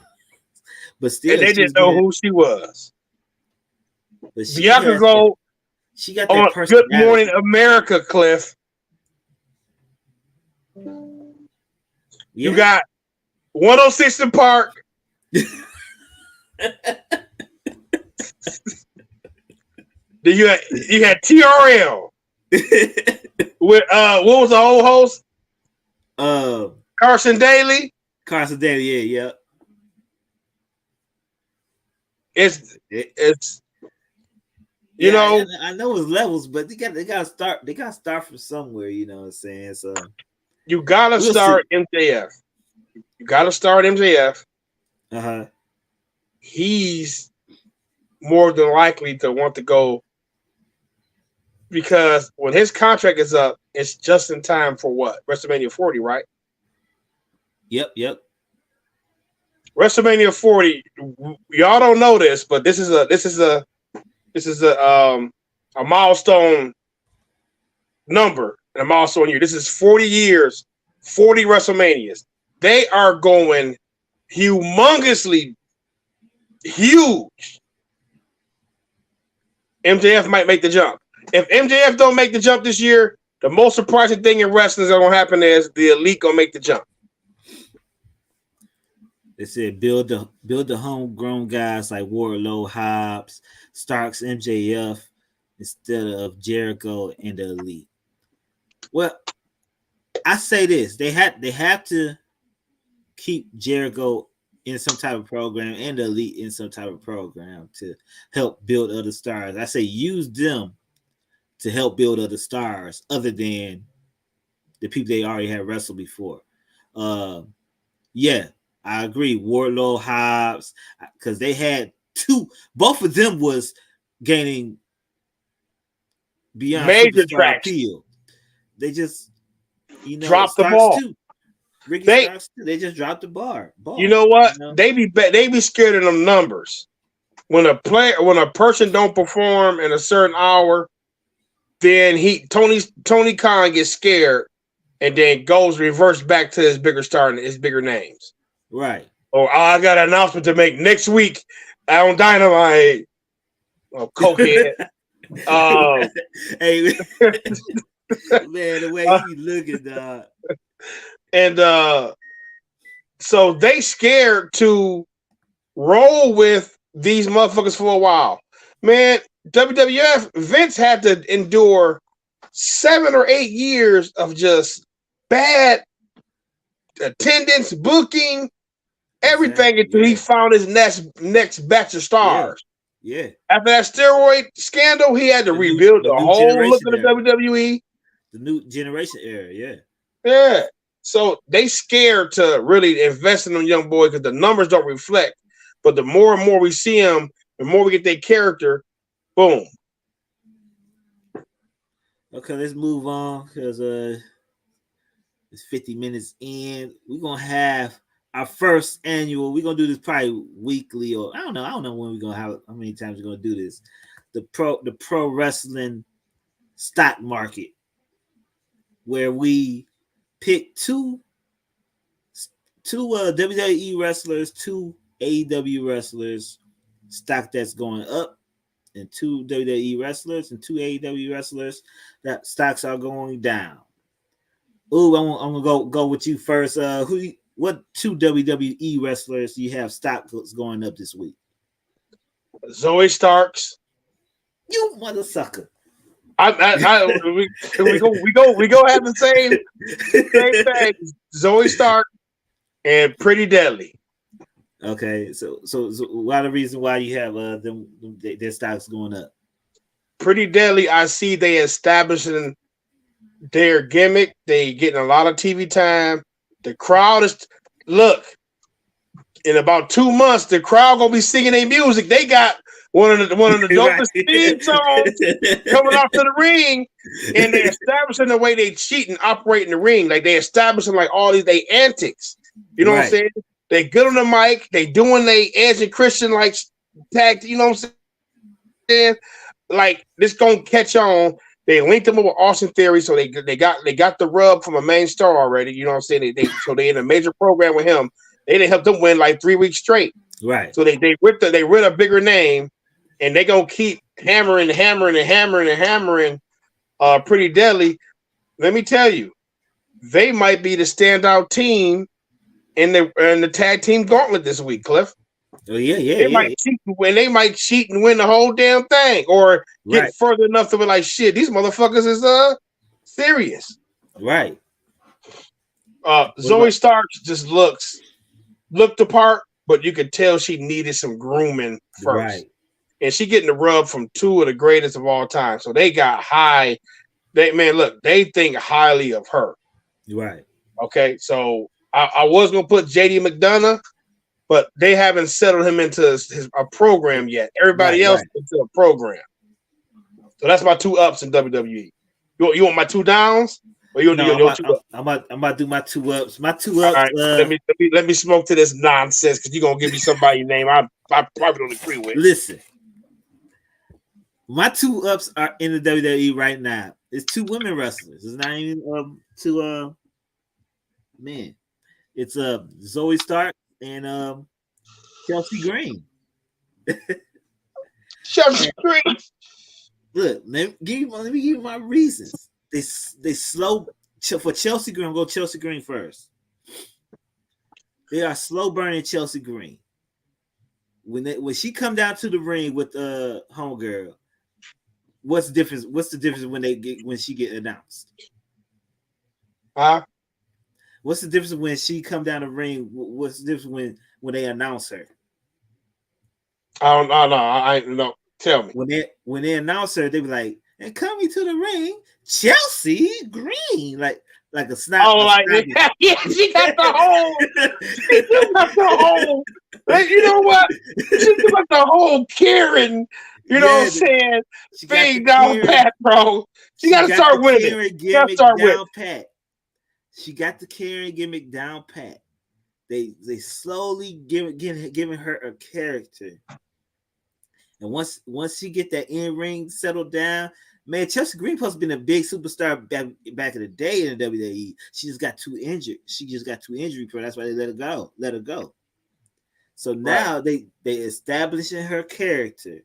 but still, and they didn't know who she was. But Bianca she got that personality. Good Morning America, Cliff. You got 106 in Park. Then you had TRL with what was the old host? Carson Daly. Carson Daly, yeah. It's you know, I know it's levels, but they gotta start. They gotta start from somewhere. You know what I'm saying? So you gotta start MJF. You gotta start MJF. He's more than likely to want to go because when his contract is up, it's just in time for what? WrestleMania 40, right? Yep. WrestleMania 40. Y'all don't know this, but this is a milestone number and a milestone year. This is 40 years, 40 WrestleManias. They are going humongously huge. MJF might make the jump. If MJF don't make the jump this year, the most surprising thing in wrestling that's going to happen is the Elite going to make the jump. They said build the homegrown guys like Wardlow, Hobbs, Starks, MJF instead of Jericho and the Elite. Well, I say this: they have to keep Jericho in some type of program and the Elite in some type of program to help build other stars. I say use them to help build other stars other than the people they already had wrestled before. Yeah, I agree. Wardlow, Hobbs, because they had both of them was gaining beyond major traction. Appeal. They just, dropped the ball. Too. Ricky Starks too. They just dropped the ball. You know what? They be scared of them numbers. When a person don't perform in a certain hour, then Tony Khan gets scared and then goes reverse back to his bigger star and his bigger names. Right. Or I got an announcement to make next week on Dynamite. Oh, cokehead. Hey, man, the way he looking, dog. And so they scared to roll with these motherfuckers for a while. Man, WWF, Vince had to endure 7 or 8 years of just bad attendance, booking, everything until he found his next batch of stars. Yeah. After that steroid scandal, he had to rebuild the whole look of the WWE. The new generation era, yeah. Yeah. So they scared to really invest in them young boys because the numbers don't reflect. But the more and more we see them, the more we get their character, boom. Okay, let's move on because it's 50 minutes in. We're gonna have our first annual. We're gonna do this probably weekly, or I don't know when we're gonna have how many times we're gonna do this. The pro wrestling stock market, where we pick two WWE wrestlers, two AEW wrestlers, stock that's going up, and two WWE wrestlers and two AEW wrestlers that stocks are going down. Ooh, I'm gonna go with you first. What two WWE wrestlers do you have stocks going up this week? Zoe Starks. You mother sucker. We go have the same thing. Zoe Stark and Pretty Deadly. Okay, so why the reason why you have their stocks going up? Pretty Deadly, I see they establishing their gimmick. They getting a lot of TV time. The crowd is in about 2 months, the crowd gonna be singing their music. They got one of the dopest theme songs coming off to the ring, and they establishing the way they cheat and operate in the ring. Like they establishing like all these they antics. You know what I'm saying? They good on the mic. They doing they Edge and Christian like tag. You know what I'm saying? Like this gonna catch on. They linked them up with Austin Theory, so they got the rub from a main star already. You know what I'm saying? They in a major program with him. They didn't help them win like 3 weeks straight. Right. So they ripped a bigger name, and they gonna keep hammering. Pretty Deadly. Let me tell you, they might be the standout team in the tag team gauntlet this week, Cliff. Oh yeah. They might cheat and win the whole damn thing, or get further enough to be like, shit, these motherfuckers is serious. Right. Zoe Starks just looked the part, but you could tell she needed some grooming first. Right. And she getting the rub from two of the greatest of all time. So they got high. They think highly of her. Right. Okay. So I was gonna put JD McDonough, but they haven't settled him into a program yet. Everybody else into a program. So that's my 2 ups in WWE. You want my 2 downs? Or I'm about to do my 2 ups. My 2 ups. Right, let me smoke to this nonsense because you're gonna give me somebody's name I probably don't agree with. Listen, my 2 ups are in the WWE right now. It's 2 women wrestlers. It's not even 2 men. It's Zoe Stark and Chelsea Green. Chelsea Green. Look, let me give you my reasons. They slow for Chelsea Green. Go Chelsea Green first. They are slow burning Chelsea Green. When she come down to the ring with homegirl, what's the difference? What's the difference when she get announced? What's the difference when she come down the ring? What's the difference when they announce her? I don't know. Tell me. When they announce her, they be like, "And coming to the ring, Chelsea Green," like a snap. Oh, like yeah, she got the whole. She got the whole. You know what? She got the whole Karen. You know what I'm saying? Thing down pat, bro. She got to start with it. Got to start with pat. She got the Karen gimmick down pat. They slowly giving her a character. And once she get that in-ring settled down, man, Chelsea Green supposed to been a big superstar back in the day in the WWE. She just got too injured. She just got too injury prone. That's why they let her go. So now they establishing her character.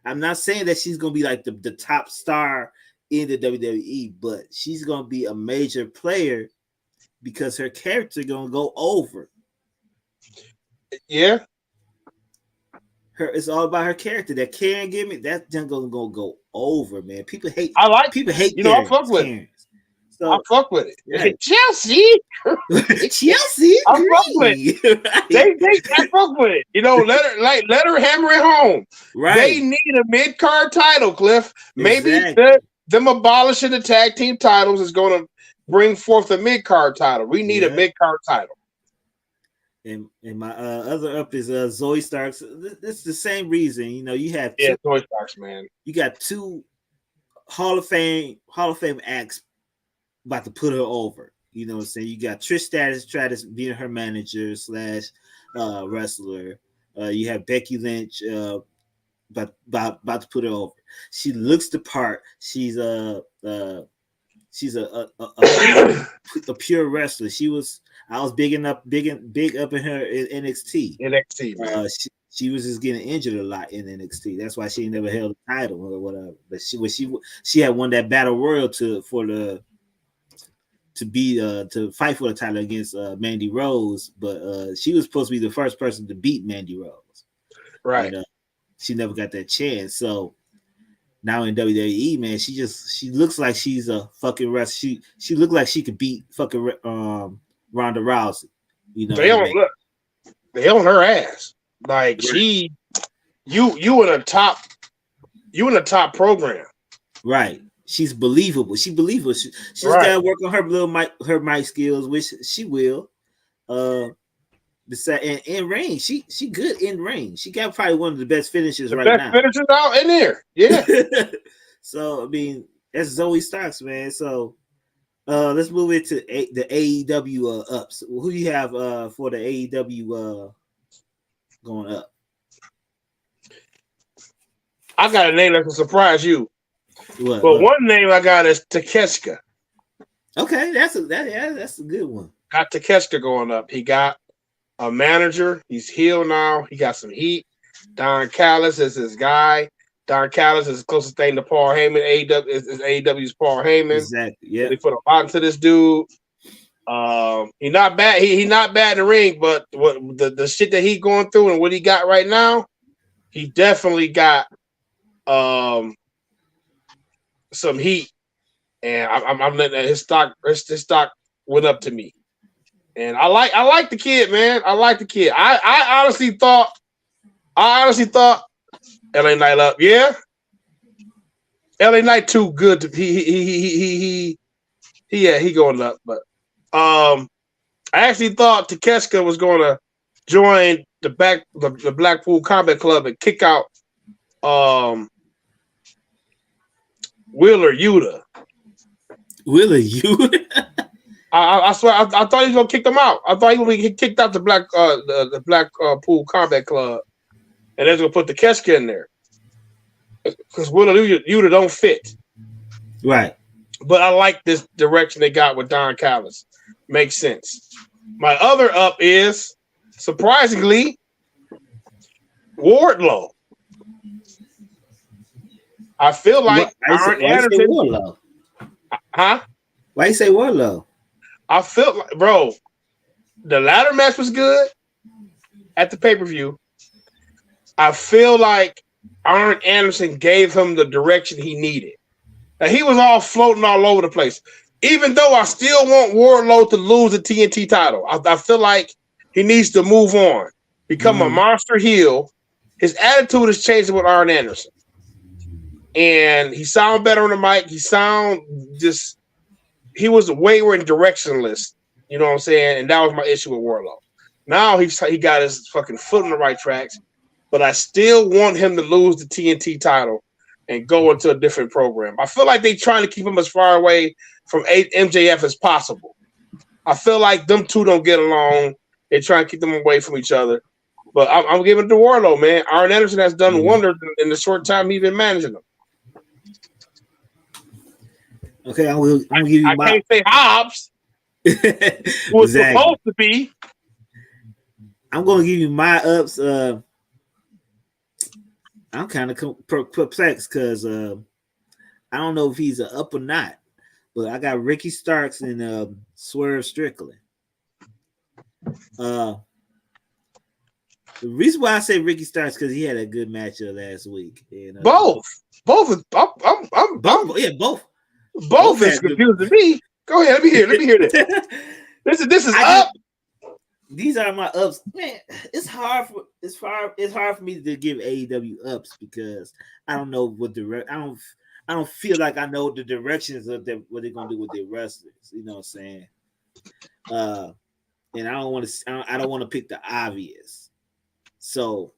I'm not saying that she's gonna be like the top star in the WWE, but she's gonna be a major player because her character gonna go over. Yeah. it's all about her character. That Karen gimmick, that's gonna go over, man. People hate I fuck with Karen. I So fuck with it. right. Chelsea. Chelsea I fuck with it. I fuck with it. Let her hammer it home. Right. They need a mid-card title, Cliff. Maybe them abolishing the tag team titles is going to bring forth a mid-card title. We need a mid-card title. And my other up is Zoe Starks. It's the same reason. You have Zoe Starks, man. You got two Hall of Fame acts about to put her over. You know what I'm saying? You got Trish Stratus being her manager / wrestler. You have Becky Lynch about to put her over. She looks the part. She's a pure wrestler. I was big up in her in NXT. Man. She was just getting injured a lot in NXT. That's why she never held a title or whatever. But she had won that battle royal to fight for the title against Mandy Rose, but she was supposed to be the first person to beat Mandy Rose. Right. And, she never got that chance. So now in WWE, man, she looks like she's a fucking wrestler. She looked like she could beat fucking Ronda Rousey. They on her ass. Like you in a top program. Right. She's believable. She's just gotta work on her mic skills, which she will. And in ring, she good in ring. She got probably one of the best finishes right now. Finishers out in there, yeah. So I mean, that's Zoe Starks, man. So let's move into the AEW ups. Who do you have for the AEW going up? I got a name that will surprise you. What? One name I got is Takeshita. Okay, that's a good one. Got Takeshita going up. He got a manager. He's healed now. He got some heat. Don Callis is his guy. Don Callis is the closest thing to Paul Heyman. AEW's Paul Heyman. Exactly. Yeah. They put a lot into this dude. He's not bad. He not bad in the ring, but what the shit that he going through and what he got right now, he definitely got some heat. And I'm letting his stock went up to me. And I like the kid, man. I like the kid. I honestly thought LA Knight up. Yeah. LA Knight too good to he going up, but I actually thought Takeshita was going to join the Blackpool Combat Club and kick out Wheeler Yuta. Wheeler Yuta? I swear, I thought he was gonna kick them out. I thought he was gonna get kicked out the Blackpool Combat Club, and they're gonna put the Takeshita in there because Wheeler Yuta don't fit. Right. But I like this direction they got with Don Callis. Makes sense. My other up is surprisingly Wardlow. I feel like Arn Anderson. Huh? Why you say Wardlow? I felt like, bro, the ladder match was good at the pay-per-view. I feel like Arn Anderson gave him the direction he needed. Now, he was all floating all over the place. Even though I still want Wardlow to lose the TNT title, I feel like he needs to move on, become a monster heel. His attitude is changing with Arn Anderson. And he sound better on the mic. He was wayward and directionless. You know what I'm saying? And that was my issue with Wardlow. Now he got his fucking foot on the right tracks, but I still want him to lose the TNT title and go into a different program. I feel like they're trying to keep him as far away from MJF as possible. I feel like them two don't get along. They're trying to keep them away from each other. But I'm giving it to Wardlow, man. Arn Anderson has done wonders in the short time he's been managing them. Okay, I'm gonna give you I can't say Hobbs was supposed to be. I'm gonna give you my ups. I'm kind of perplexed because I don't know if he's an up or not, but I got Ricky Starks and Swerve Strickland. The reason why I say Ricky Starks because he had a good matchup last week. And, both. Both is confusing me. Go ahead. Let me hear this. This is up. These are my ups. Man, it's hard for me to give AEW ups because I don't know what I don't feel like I know the directions of what they're gonna do with their wrestlers. You know what I'm saying? And I don't want to pick the obvious. So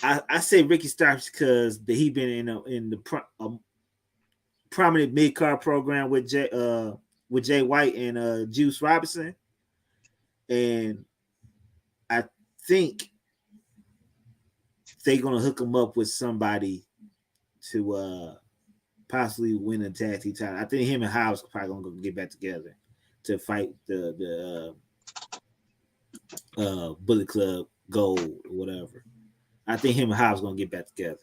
I say Ricky Starks because he been in the prominent mid card program with Jay White and Juice Robinson, and I think they're gonna hook him up with somebody to possibly win a tag team title. I think him and Hobbs probably gonna get back together to fight the Bullet Club Gold or whatever. I think him and Hobbs gonna get back together.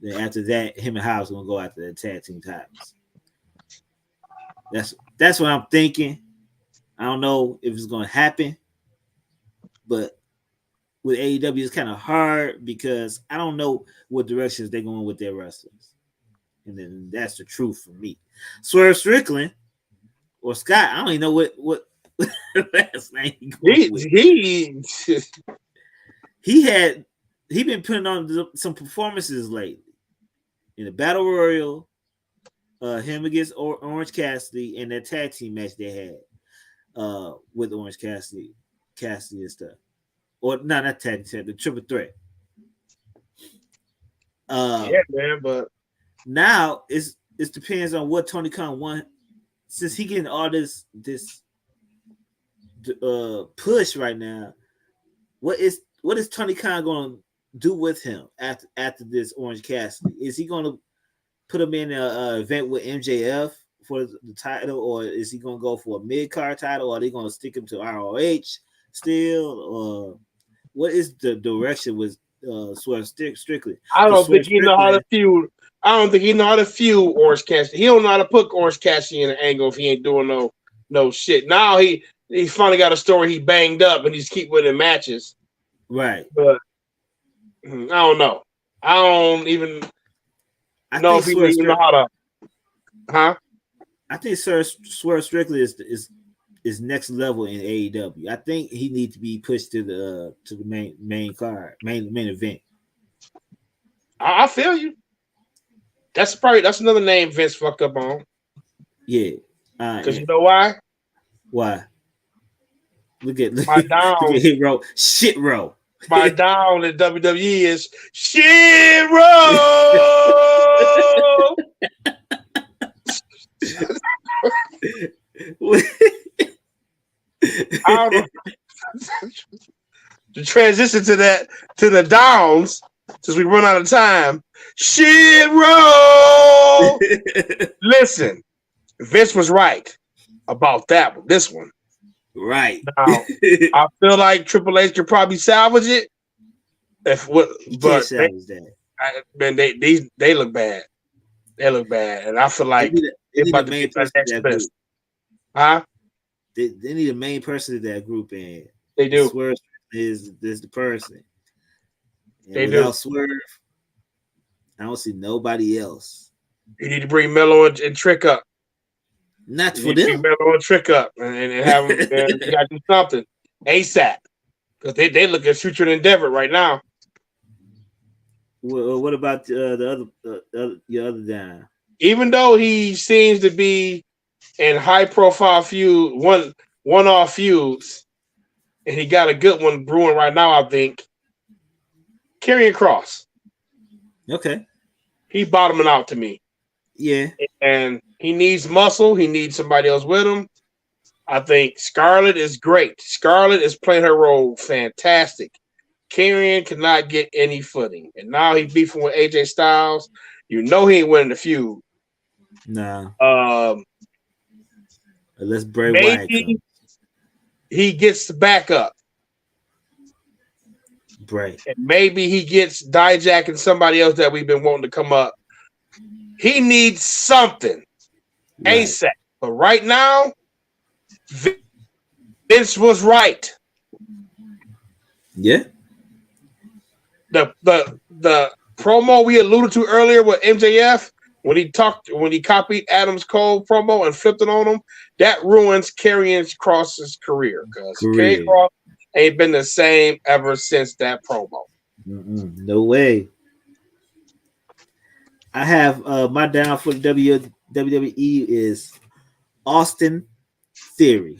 Then after that, him and Hobbs gonna go after the tag team titles. That's what I'm thinking. I don't know if it's gonna happen, but with AEW it's kind of hard because I don't know what directions they're going with their wrestlers, and then that's the truth for me. Swerve Strickland or Scott, I don't even know what last name. He been putting on some performances lately in the Battle Royal, him against Orange Cassidy, and that tag team match they had with Orange Cassidy and stuff. Or not tag team, the triple threat. Yeah, man, but now it depends on what Tony Khan wants. Since he getting all this push right now, what is Tony Khan going to do with him after this Orange Cassidy? Is he going to put him in an event with MJF for the title, or is he going to go for a mid-card title, or are they going to stick him to ROH still, or what is the direction with Swerve Strickland? I don't think he know how to feud. I don't think he know how to feud Orange Cassidy. He don't know how to put Orange Cassidy in an angle if he ain't doing no shit. Now he finally got a story. He banged up and he's keep winning matches. Right. But I don't know. I don't even know if he even know how to. Huh? I think Swerve Strickland is next level in AEW. I think he needs to be pushed to the main card, main event. I feel you. That's another name Vince fucked up on. Yeah. Because you know why? Why? Look at Hit Row. Shit Row. My down in WWE is Shit Row. I don't know. To transition to the downs, since we run out of time. Shit Row. Listen, Vince was right about that one. This one. Right. Now, I feel like Triple H could probably salvage it. Man, they look bad. They look bad, and I feel like they about to be the next best. Huh? They need a main person in that group, and they do. Swerve is the person. And they do. Swerve, I don't see nobody else. You need to bring Melo and Trick up. Not for them. Melo and Trick up and have them. You got to do something ASAP because they look at future endeavor right now. Well, what about your other guy? Even though he seems to be in high profile feud, one-off feuds, and he got a good one brewing right now, I think. Karrion Kross. Okay. He bottoming out to me. Yeah. And he needs muscle. He needs somebody else with him. I think Scarlett is great. Scarlett is playing her role fantastic. Karrion cannot get any footing. And now he's beefing with AJ Styles. You know he ain't winning the feud. No. Unless Bray Wyatt comes. He gets the backup. Bray. And maybe he gets Dijak and somebody else that we've been wanting to come up. He needs something. Right. ASAP. But right now, Vince was right. Yeah. The promo we alluded to earlier with MJF when he copied Adam's Cole promo and flipped it on him, that ruins Karrion Kross's career because Karrion Kross ain't been the same ever since that promo. No way. I have my down for the WWE is Austin Theory.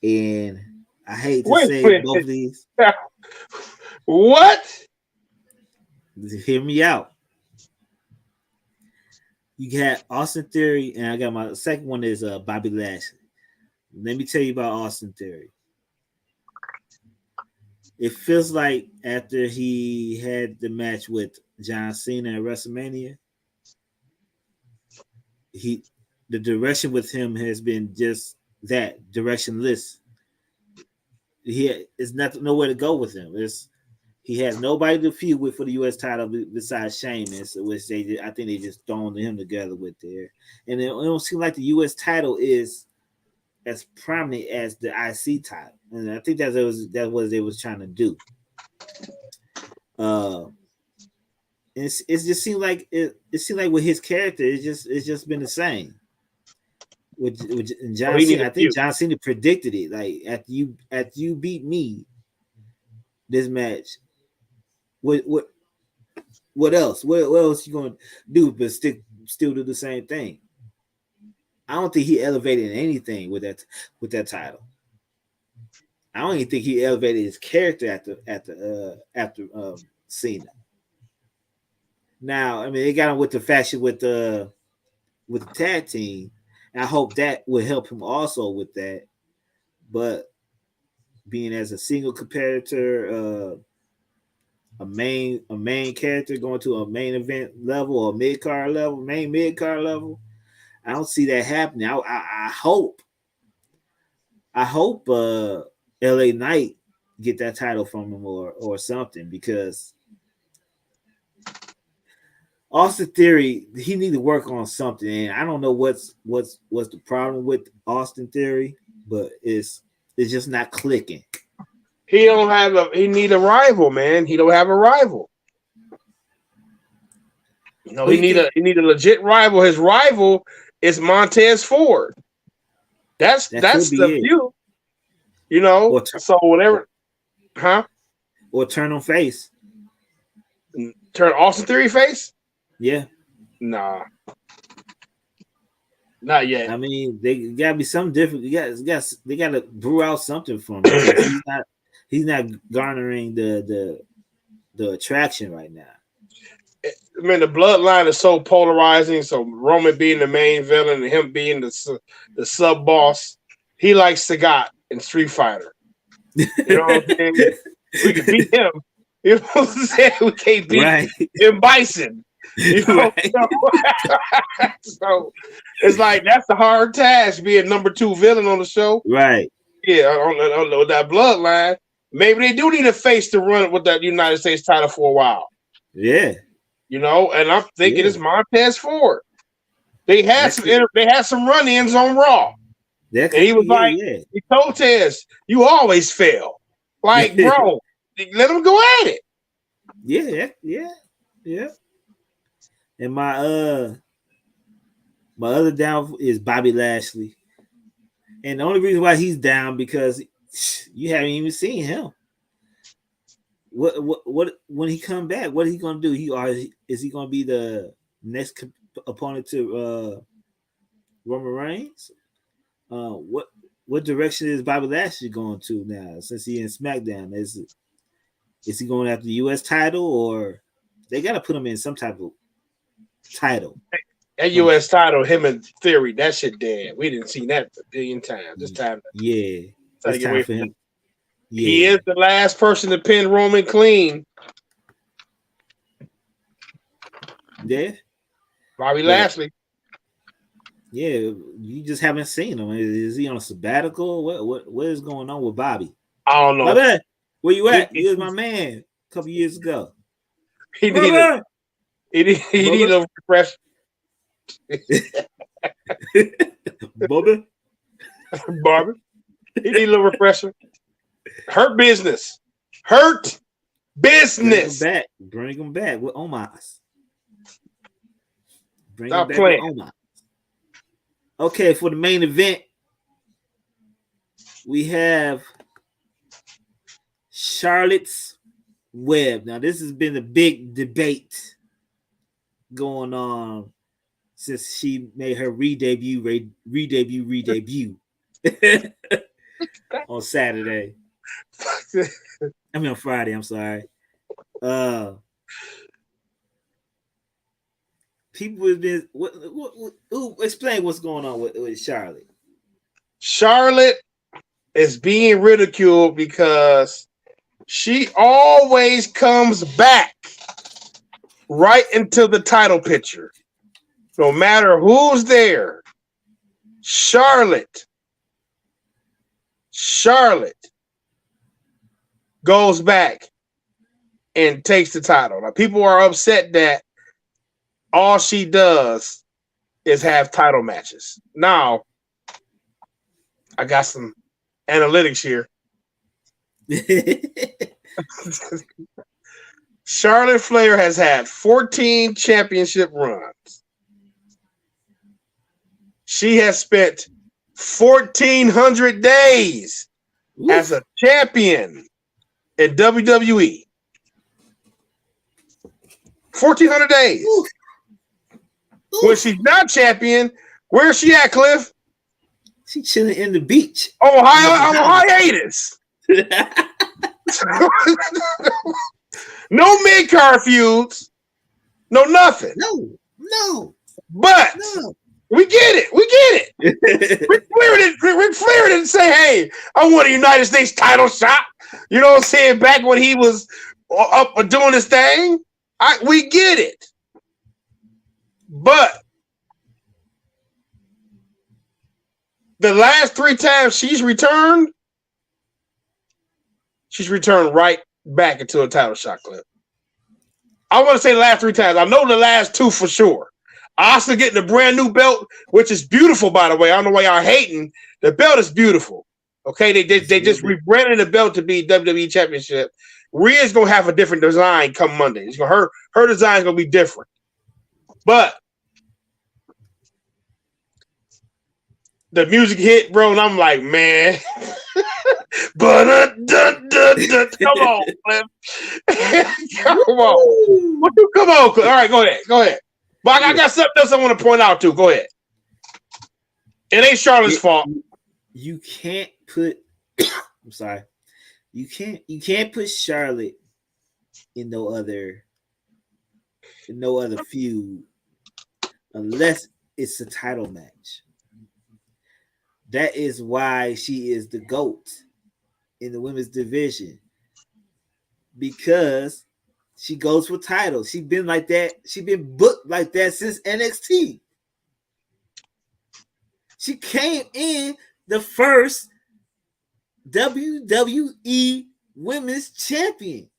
And I hate to say both of these. What? Hear me out. You got Austin Theory, and I got my second one is Bobby Lashley. Let me tell you about Austin Theory. It feels like after he had the match with John Cena at WrestleMania, the direction with him has been just that, directionless. He is nowhere to go with him. He has nobody to feud with for the U.S. title besides Sheamus, which I think they just thrown him together with there. And it don't seem like the U.S. title is as prominent as the IC title, and I think that's what they was trying to do. It just seemed like it seemed like with his character, it's just been the same. With John Cena, I think John Cena predicted it. Like after you beat me, this match, what else? What else you gonna do but still do the same thing? I don't think he elevated anything with that title. I don't even think he elevated his character after Cena. Now, I mean, they got him with the faction with the tag team. And I hope that will help him also with that. But being as a single competitor, a main character going to a main event level or mid card level, I don't see that happening. I hope LA Knight get that title from him or something, because Austin Theory, he need to work on something. And I don't know what's the problem with Austin Theory, but it's just not clicking. He need a rival, man. He don't have a rival. You know, he need a legit rival. His rival is Montez Ford. That's the view. You know, so whatever, huh? Or turn on face. Turn Austin Theory face? Yeah. Nah. Not yet. I mean, they gotta be something different. They gotta brew out something from him. He's not garnering the attraction right now. I mean, the bloodline is so polarizing. So Roman being the main villain and him being the sub boss, he likes Sagat in Street Fighter. You know what I'm saying? We can beat him. You know what I'm saying? We can't beat him Bison. You know? So it's like that's the hard task, being number 2 villain on the show. Right. Yeah, I don't know that bloodline. Maybe they do need a face to run with that United States title for a while. Yeah. You know, and I'm thinking it's Montez Ford. They had some run-ins on Raw. And he was he told Tez, "You always fail." Like, bro, let him go at it. Yeah. And my other down is Bobby Lashley. And the only reason why he's down because you haven't even seen him. What when he come back, what is he gonna do? Is he gonna be the next opponent to Roman Reigns? What direction is Bobby Lashley going to now since he's in SmackDown? Is he going after the U.S. title, or they got to put him in some type of title? That U.S. title, him and Theory, that shit dead. We didn't see that a billion times. It's time. It's time for him. Yeah. He is the last person to pin Roman clean. Yeah. Bobby Lashley. Yeah, you just haven't seen him. Is he on a sabbatical? What is going on with Bobby? I don't know. Bobby, where you at? He was my man a couple years ago. He need a refresh. Bobby. He need a little refresher. Hurt business. Hurt business. Bring them back with Omos. Stop playing. With Omos. Okay, for the main event, we have Charlotte's Web. Now, this has been a big debate going on since she made her re-debut on Saturday. I mean on Friday, I'm sorry. People have been explain what's going on with Charlotte. Charlotte is being ridiculed because she always comes back right into the title picture. No matter who's there, Charlotte goes back and takes the title. Now, people are upset that all she does is have title matches. Now, I got some analytics here. Charlotte Flair has had 14 championship runs. She has spent 1,400 days as a champion in WWE. 1,400 days. Ooh. When she's not champion, where's she at, Cliff? She's chilling in the beach. On hiatus. No mid-card feuds. No nothing. No. But we get it. Ric Flair didn't say, hey, I want a United States title shot. You know what I'm saying? Back when he was up doing his thing. We get it. But the last 3 times she's returned right back into a title shot clip. I want to say the last 3 times. I know the last 2 for sure. Asuka getting a brand new belt, which is beautiful, by the way. I don't know why y'all hating. The belt is beautiful. Okay, they just rebranded the belt to be WWE Championship. Rhea's gonna have a different design come Monday. It's gonna her design's gonna be different. But the music hit, bro, and I'm like, man. But come on, man. Come on. Come on. All right, go ahead. But I got something else I want to point out too. Go ahead. It ain't Charlotte's fault. You can't put I'm sorry. You can't put Charlotte in no other feud unless it's a title match. That is why she is the GOAT in the women's division. Because she goes for titles. She's been like that. She's been booked like that since NXT. She came in the first WWE Women's Champion.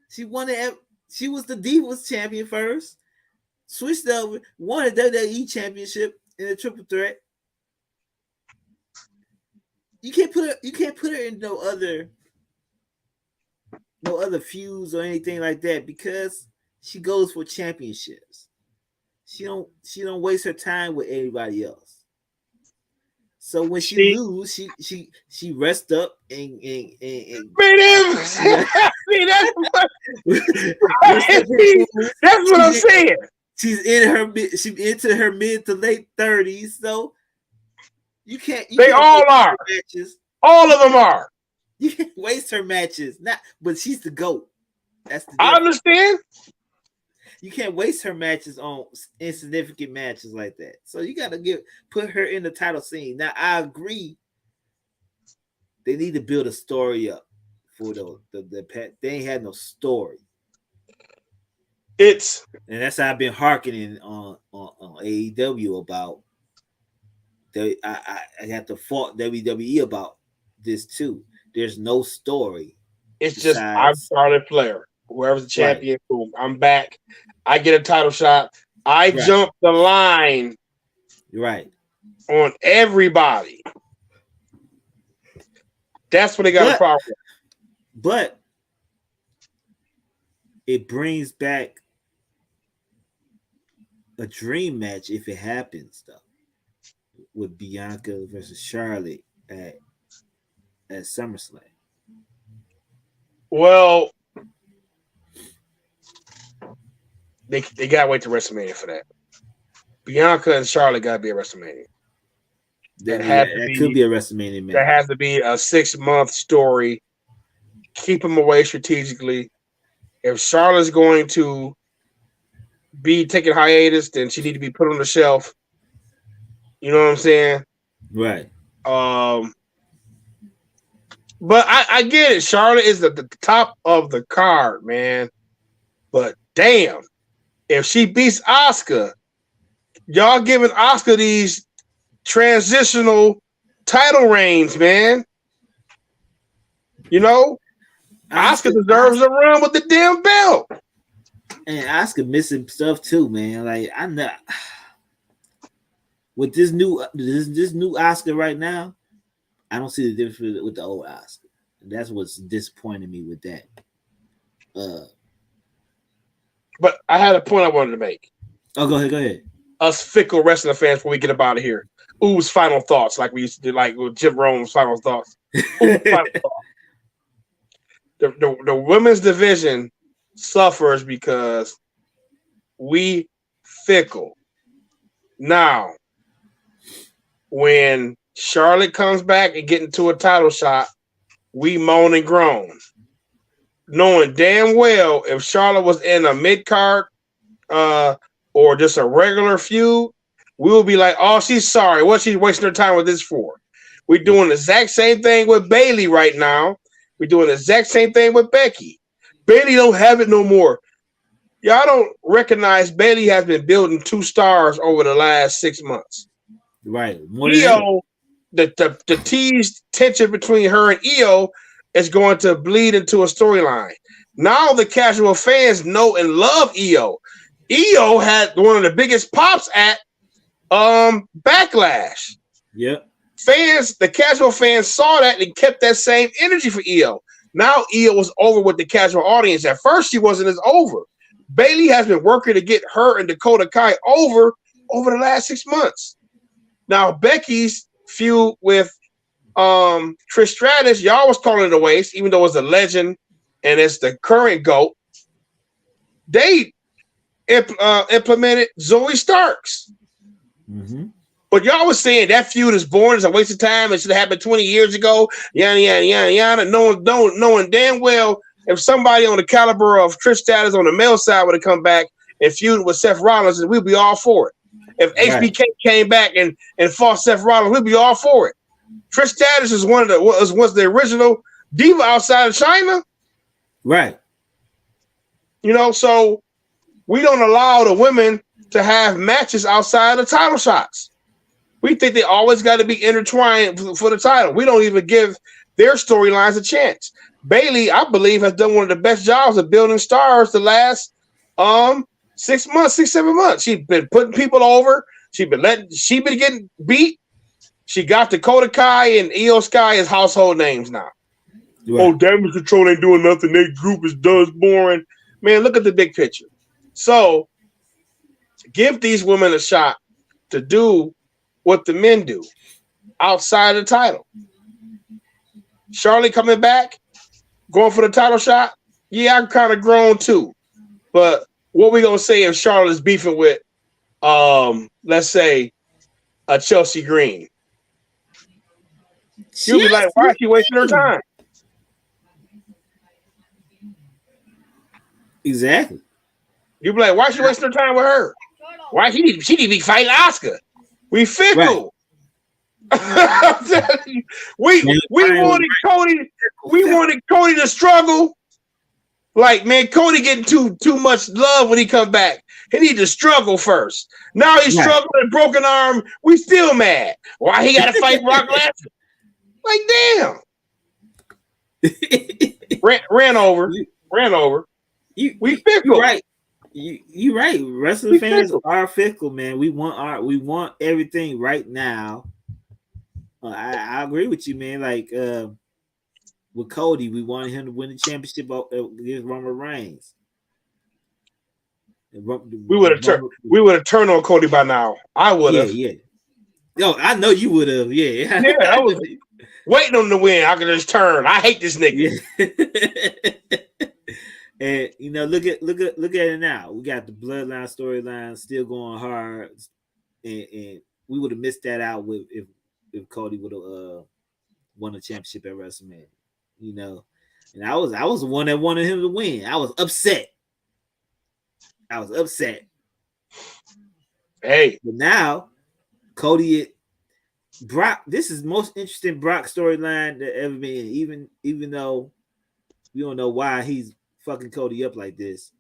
She won it. She was the Divas Champion first. Switched over, won a WWE Championship in a triple threat. You can't put her in no other feuds or anything like that because she goes for championships. She don't waste her time with anybody else. So when she lose, she rests up and that's what I'm saying. She's into her mid to late 30s, so you can't. They all are. Matches. All of them are. You can't waste her matches. But she's the GOAT. That's the difference. I understand. You can't waste her matches on insignificant matches like that. So you got to put her in the title scene. Now I agree. They need to build a story up for the pet. They ain't had no story. And that's how I've been hearkening on AEW about. I have to fault WWE about this too. There's no story. It's just I'm Charlotte Flair. Whoever's the champion, boom, I'm back. I get a title shot. I jump the line on everybody. That's what they got a problem with. But it brings back a dream match if it happens, though, with Bianca versus Charlotte at SummerSlam. Well, they gotta wait to WrestleMania for that. Bianca and Charlotte gotta be at WrestleMania. That could be a WrestleMania match. That has to be a 6-month story. Keep them away strategically. If Charlotte's going to be taking hiatus, then she need to be put on the shelf. You know what I'm saying? Right. But I get it. Charlotte is at the top of the card, man. But damn, if she beats Asuka, y'all giving Asuka these transitional title reigns, man. You know, Asuka deserves a run with the damn belt. And Asuka missing stuff too, man. Like I'm not with this new Asuka right now. I don't see the difference with the old Asuka. That's what's disappointing me with that. But I had a point I wanted to make. Oh, go ahead. Us fickle wrestling fans before we get up out of here. Ooh's final thoughts, like we used to do, like with Jim Rome's final thoughts. Ooh's final thoughts. The women's division suffers because we fickle. Now, when Charlotte comes back and get into a title shot, we moan and groan, knowing damn well if Charlotte was in a mid-card or just a regular feud, we will be like, oh, she's sorry. What's she wasting her time with this for? We're doing the exact same thing with Bayley right now. We're doing the exact same thing with Becky. Bayley don't have it no more. Y'all don't recognize Bayley has been building 2 stars over the last 6 months. Right. Io, the teased tension between her and Io is going to bleed into a storyline. Now the casual fans know and love Io. Io had one of the biggest pops at Backlash. Yep. The casual fans saw that and kept that same energy for Io. Now Io was over with the casual audience. At first, she wasn't as over. Bayley has been working to get her and Dakota Kai over the last 6 months. Now Becky's feud with Trish Stratus, y'all was calling it a waste, even though it's a legend and it's the current GOAT. They implemented Zoe Starks. Mm-hmm. But y'all was saying that feud is boring, it's a waste of time, it should have happened 20 years ago, yada, yada, yada, yada. Knowing damn well if somebody on the caliber of Trish Stratus on the male side would have come back and feud with Seth Rollins, we'd be all for it. If HBK came back and fought Seth Rollins, we'd be all for it. Trish Stratus is was the original diva outside of China. Right. You know, so we don't allow the women to have matches outside of title shots. We think they always got to be intertwined for the title. We don't even give their storylines a chance. Bayley, I believe, has done one of the best jobs of building stars the last 6 months, 7 months. She's been putting people over. She been getting beat. She got Dakota Kai and Io Sky as household names now. Right. Oh, Damage Control ain't doing nothing. Their group is done, it's boring. Man, look at the big picture. So give these women a shot to do what the men do outside the title. Charlotte coming back, going for the title shot. Yeah, I'm kind of grown too. But what we gonna say if Charlotte is beefing with, let's say, a Chelsea Green? You'll be like, why is she wasting her time? Exactly. You'll be like, why is she wasting her time with her? Why she need to be fighting Asuka? We fickle. Right. we wanted Cody. We wanted Cody to struggle. Like, man, Cody getting too much love when he come back. He need to struggle first. Now he's struggling, broken arm. We still mad. Why he got to fight Brock Lesnar? Like, damn. ran over. We fickle. Right. You're right. Wrestling fans are fickle, man. We want everything right now. I agree with you, man. Like with Cody, we wanted him to win the championship against Roman Reigns. We would have turned on Cody by now. I would have. Yeah. Yo, I know you would have. Yeah. Yeah, I was waiting on the win. I could just turn. I hate this nigga. Yeah. And look at it now. We got the bloodline storyline still going hard, and we would have missed that out if Cody would have won a championship at WrestleMania. And I was the one that wanted him to win. I was upset. Hey, but now Cody, Brock. This is the most interesting Brock storyline that ever been. Even though we don't know why he's fucking Cody up like this,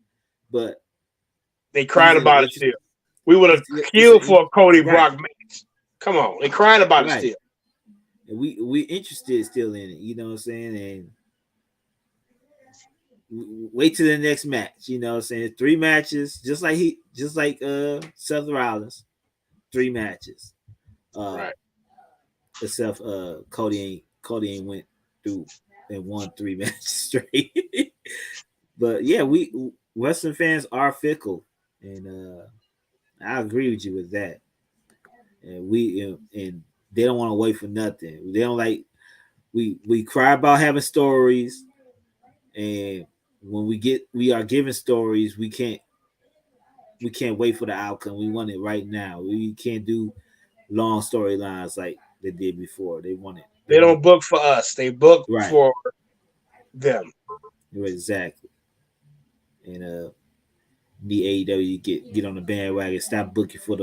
but they cried about it still. We would have killed for a Cody Brock match. Come on, they crying about it still. And we interested still in it. You know what I'm saying? And wait till the next match. You know what I'm saying? 3 matches, just like Seth Rollins, 3 matches. Right. Except Cody ain't went through and won 3 matches straight. But yeah, Western fans are fickle, and I agree with you with that. And and they don't want to wait for nothing. They don't like. We cry about having stories, and when we are given stories, we can't wait for the outcome. We want it right now. We can't do long storylines like they did before. They want it. They don't book for us. They book for them. Exactly. And need AEW get on the bandwagon. Stop booking for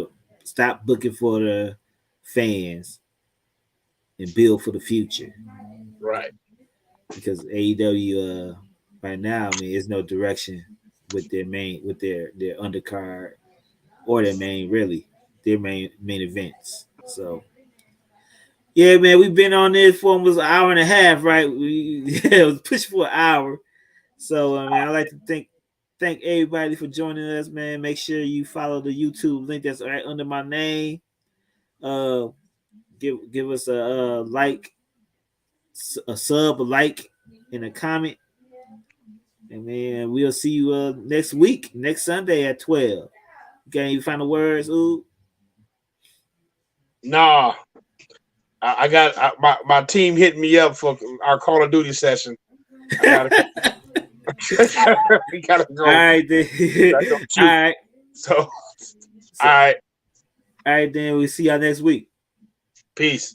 the fans and build for the future. Right. Because AEW right now, there's no direction with their undercard or their main events. So yeah, man, we've been on this for almost an hour and a half, right? It was pushed for an hour. So I'd like to thank everybody for joining us, man. Make sure you follow the YouTube link that's right under my name. Give us a like, a sub, a like, and a comment. And man, we'll see you next week, next Sunday at 12. Got any final words, Ooh? Nah. I got my team hitting me up for our Call of Duty session. We gotta go. All right, then. All right. So, all right. All right, then. We'll see y'all next week. Peace.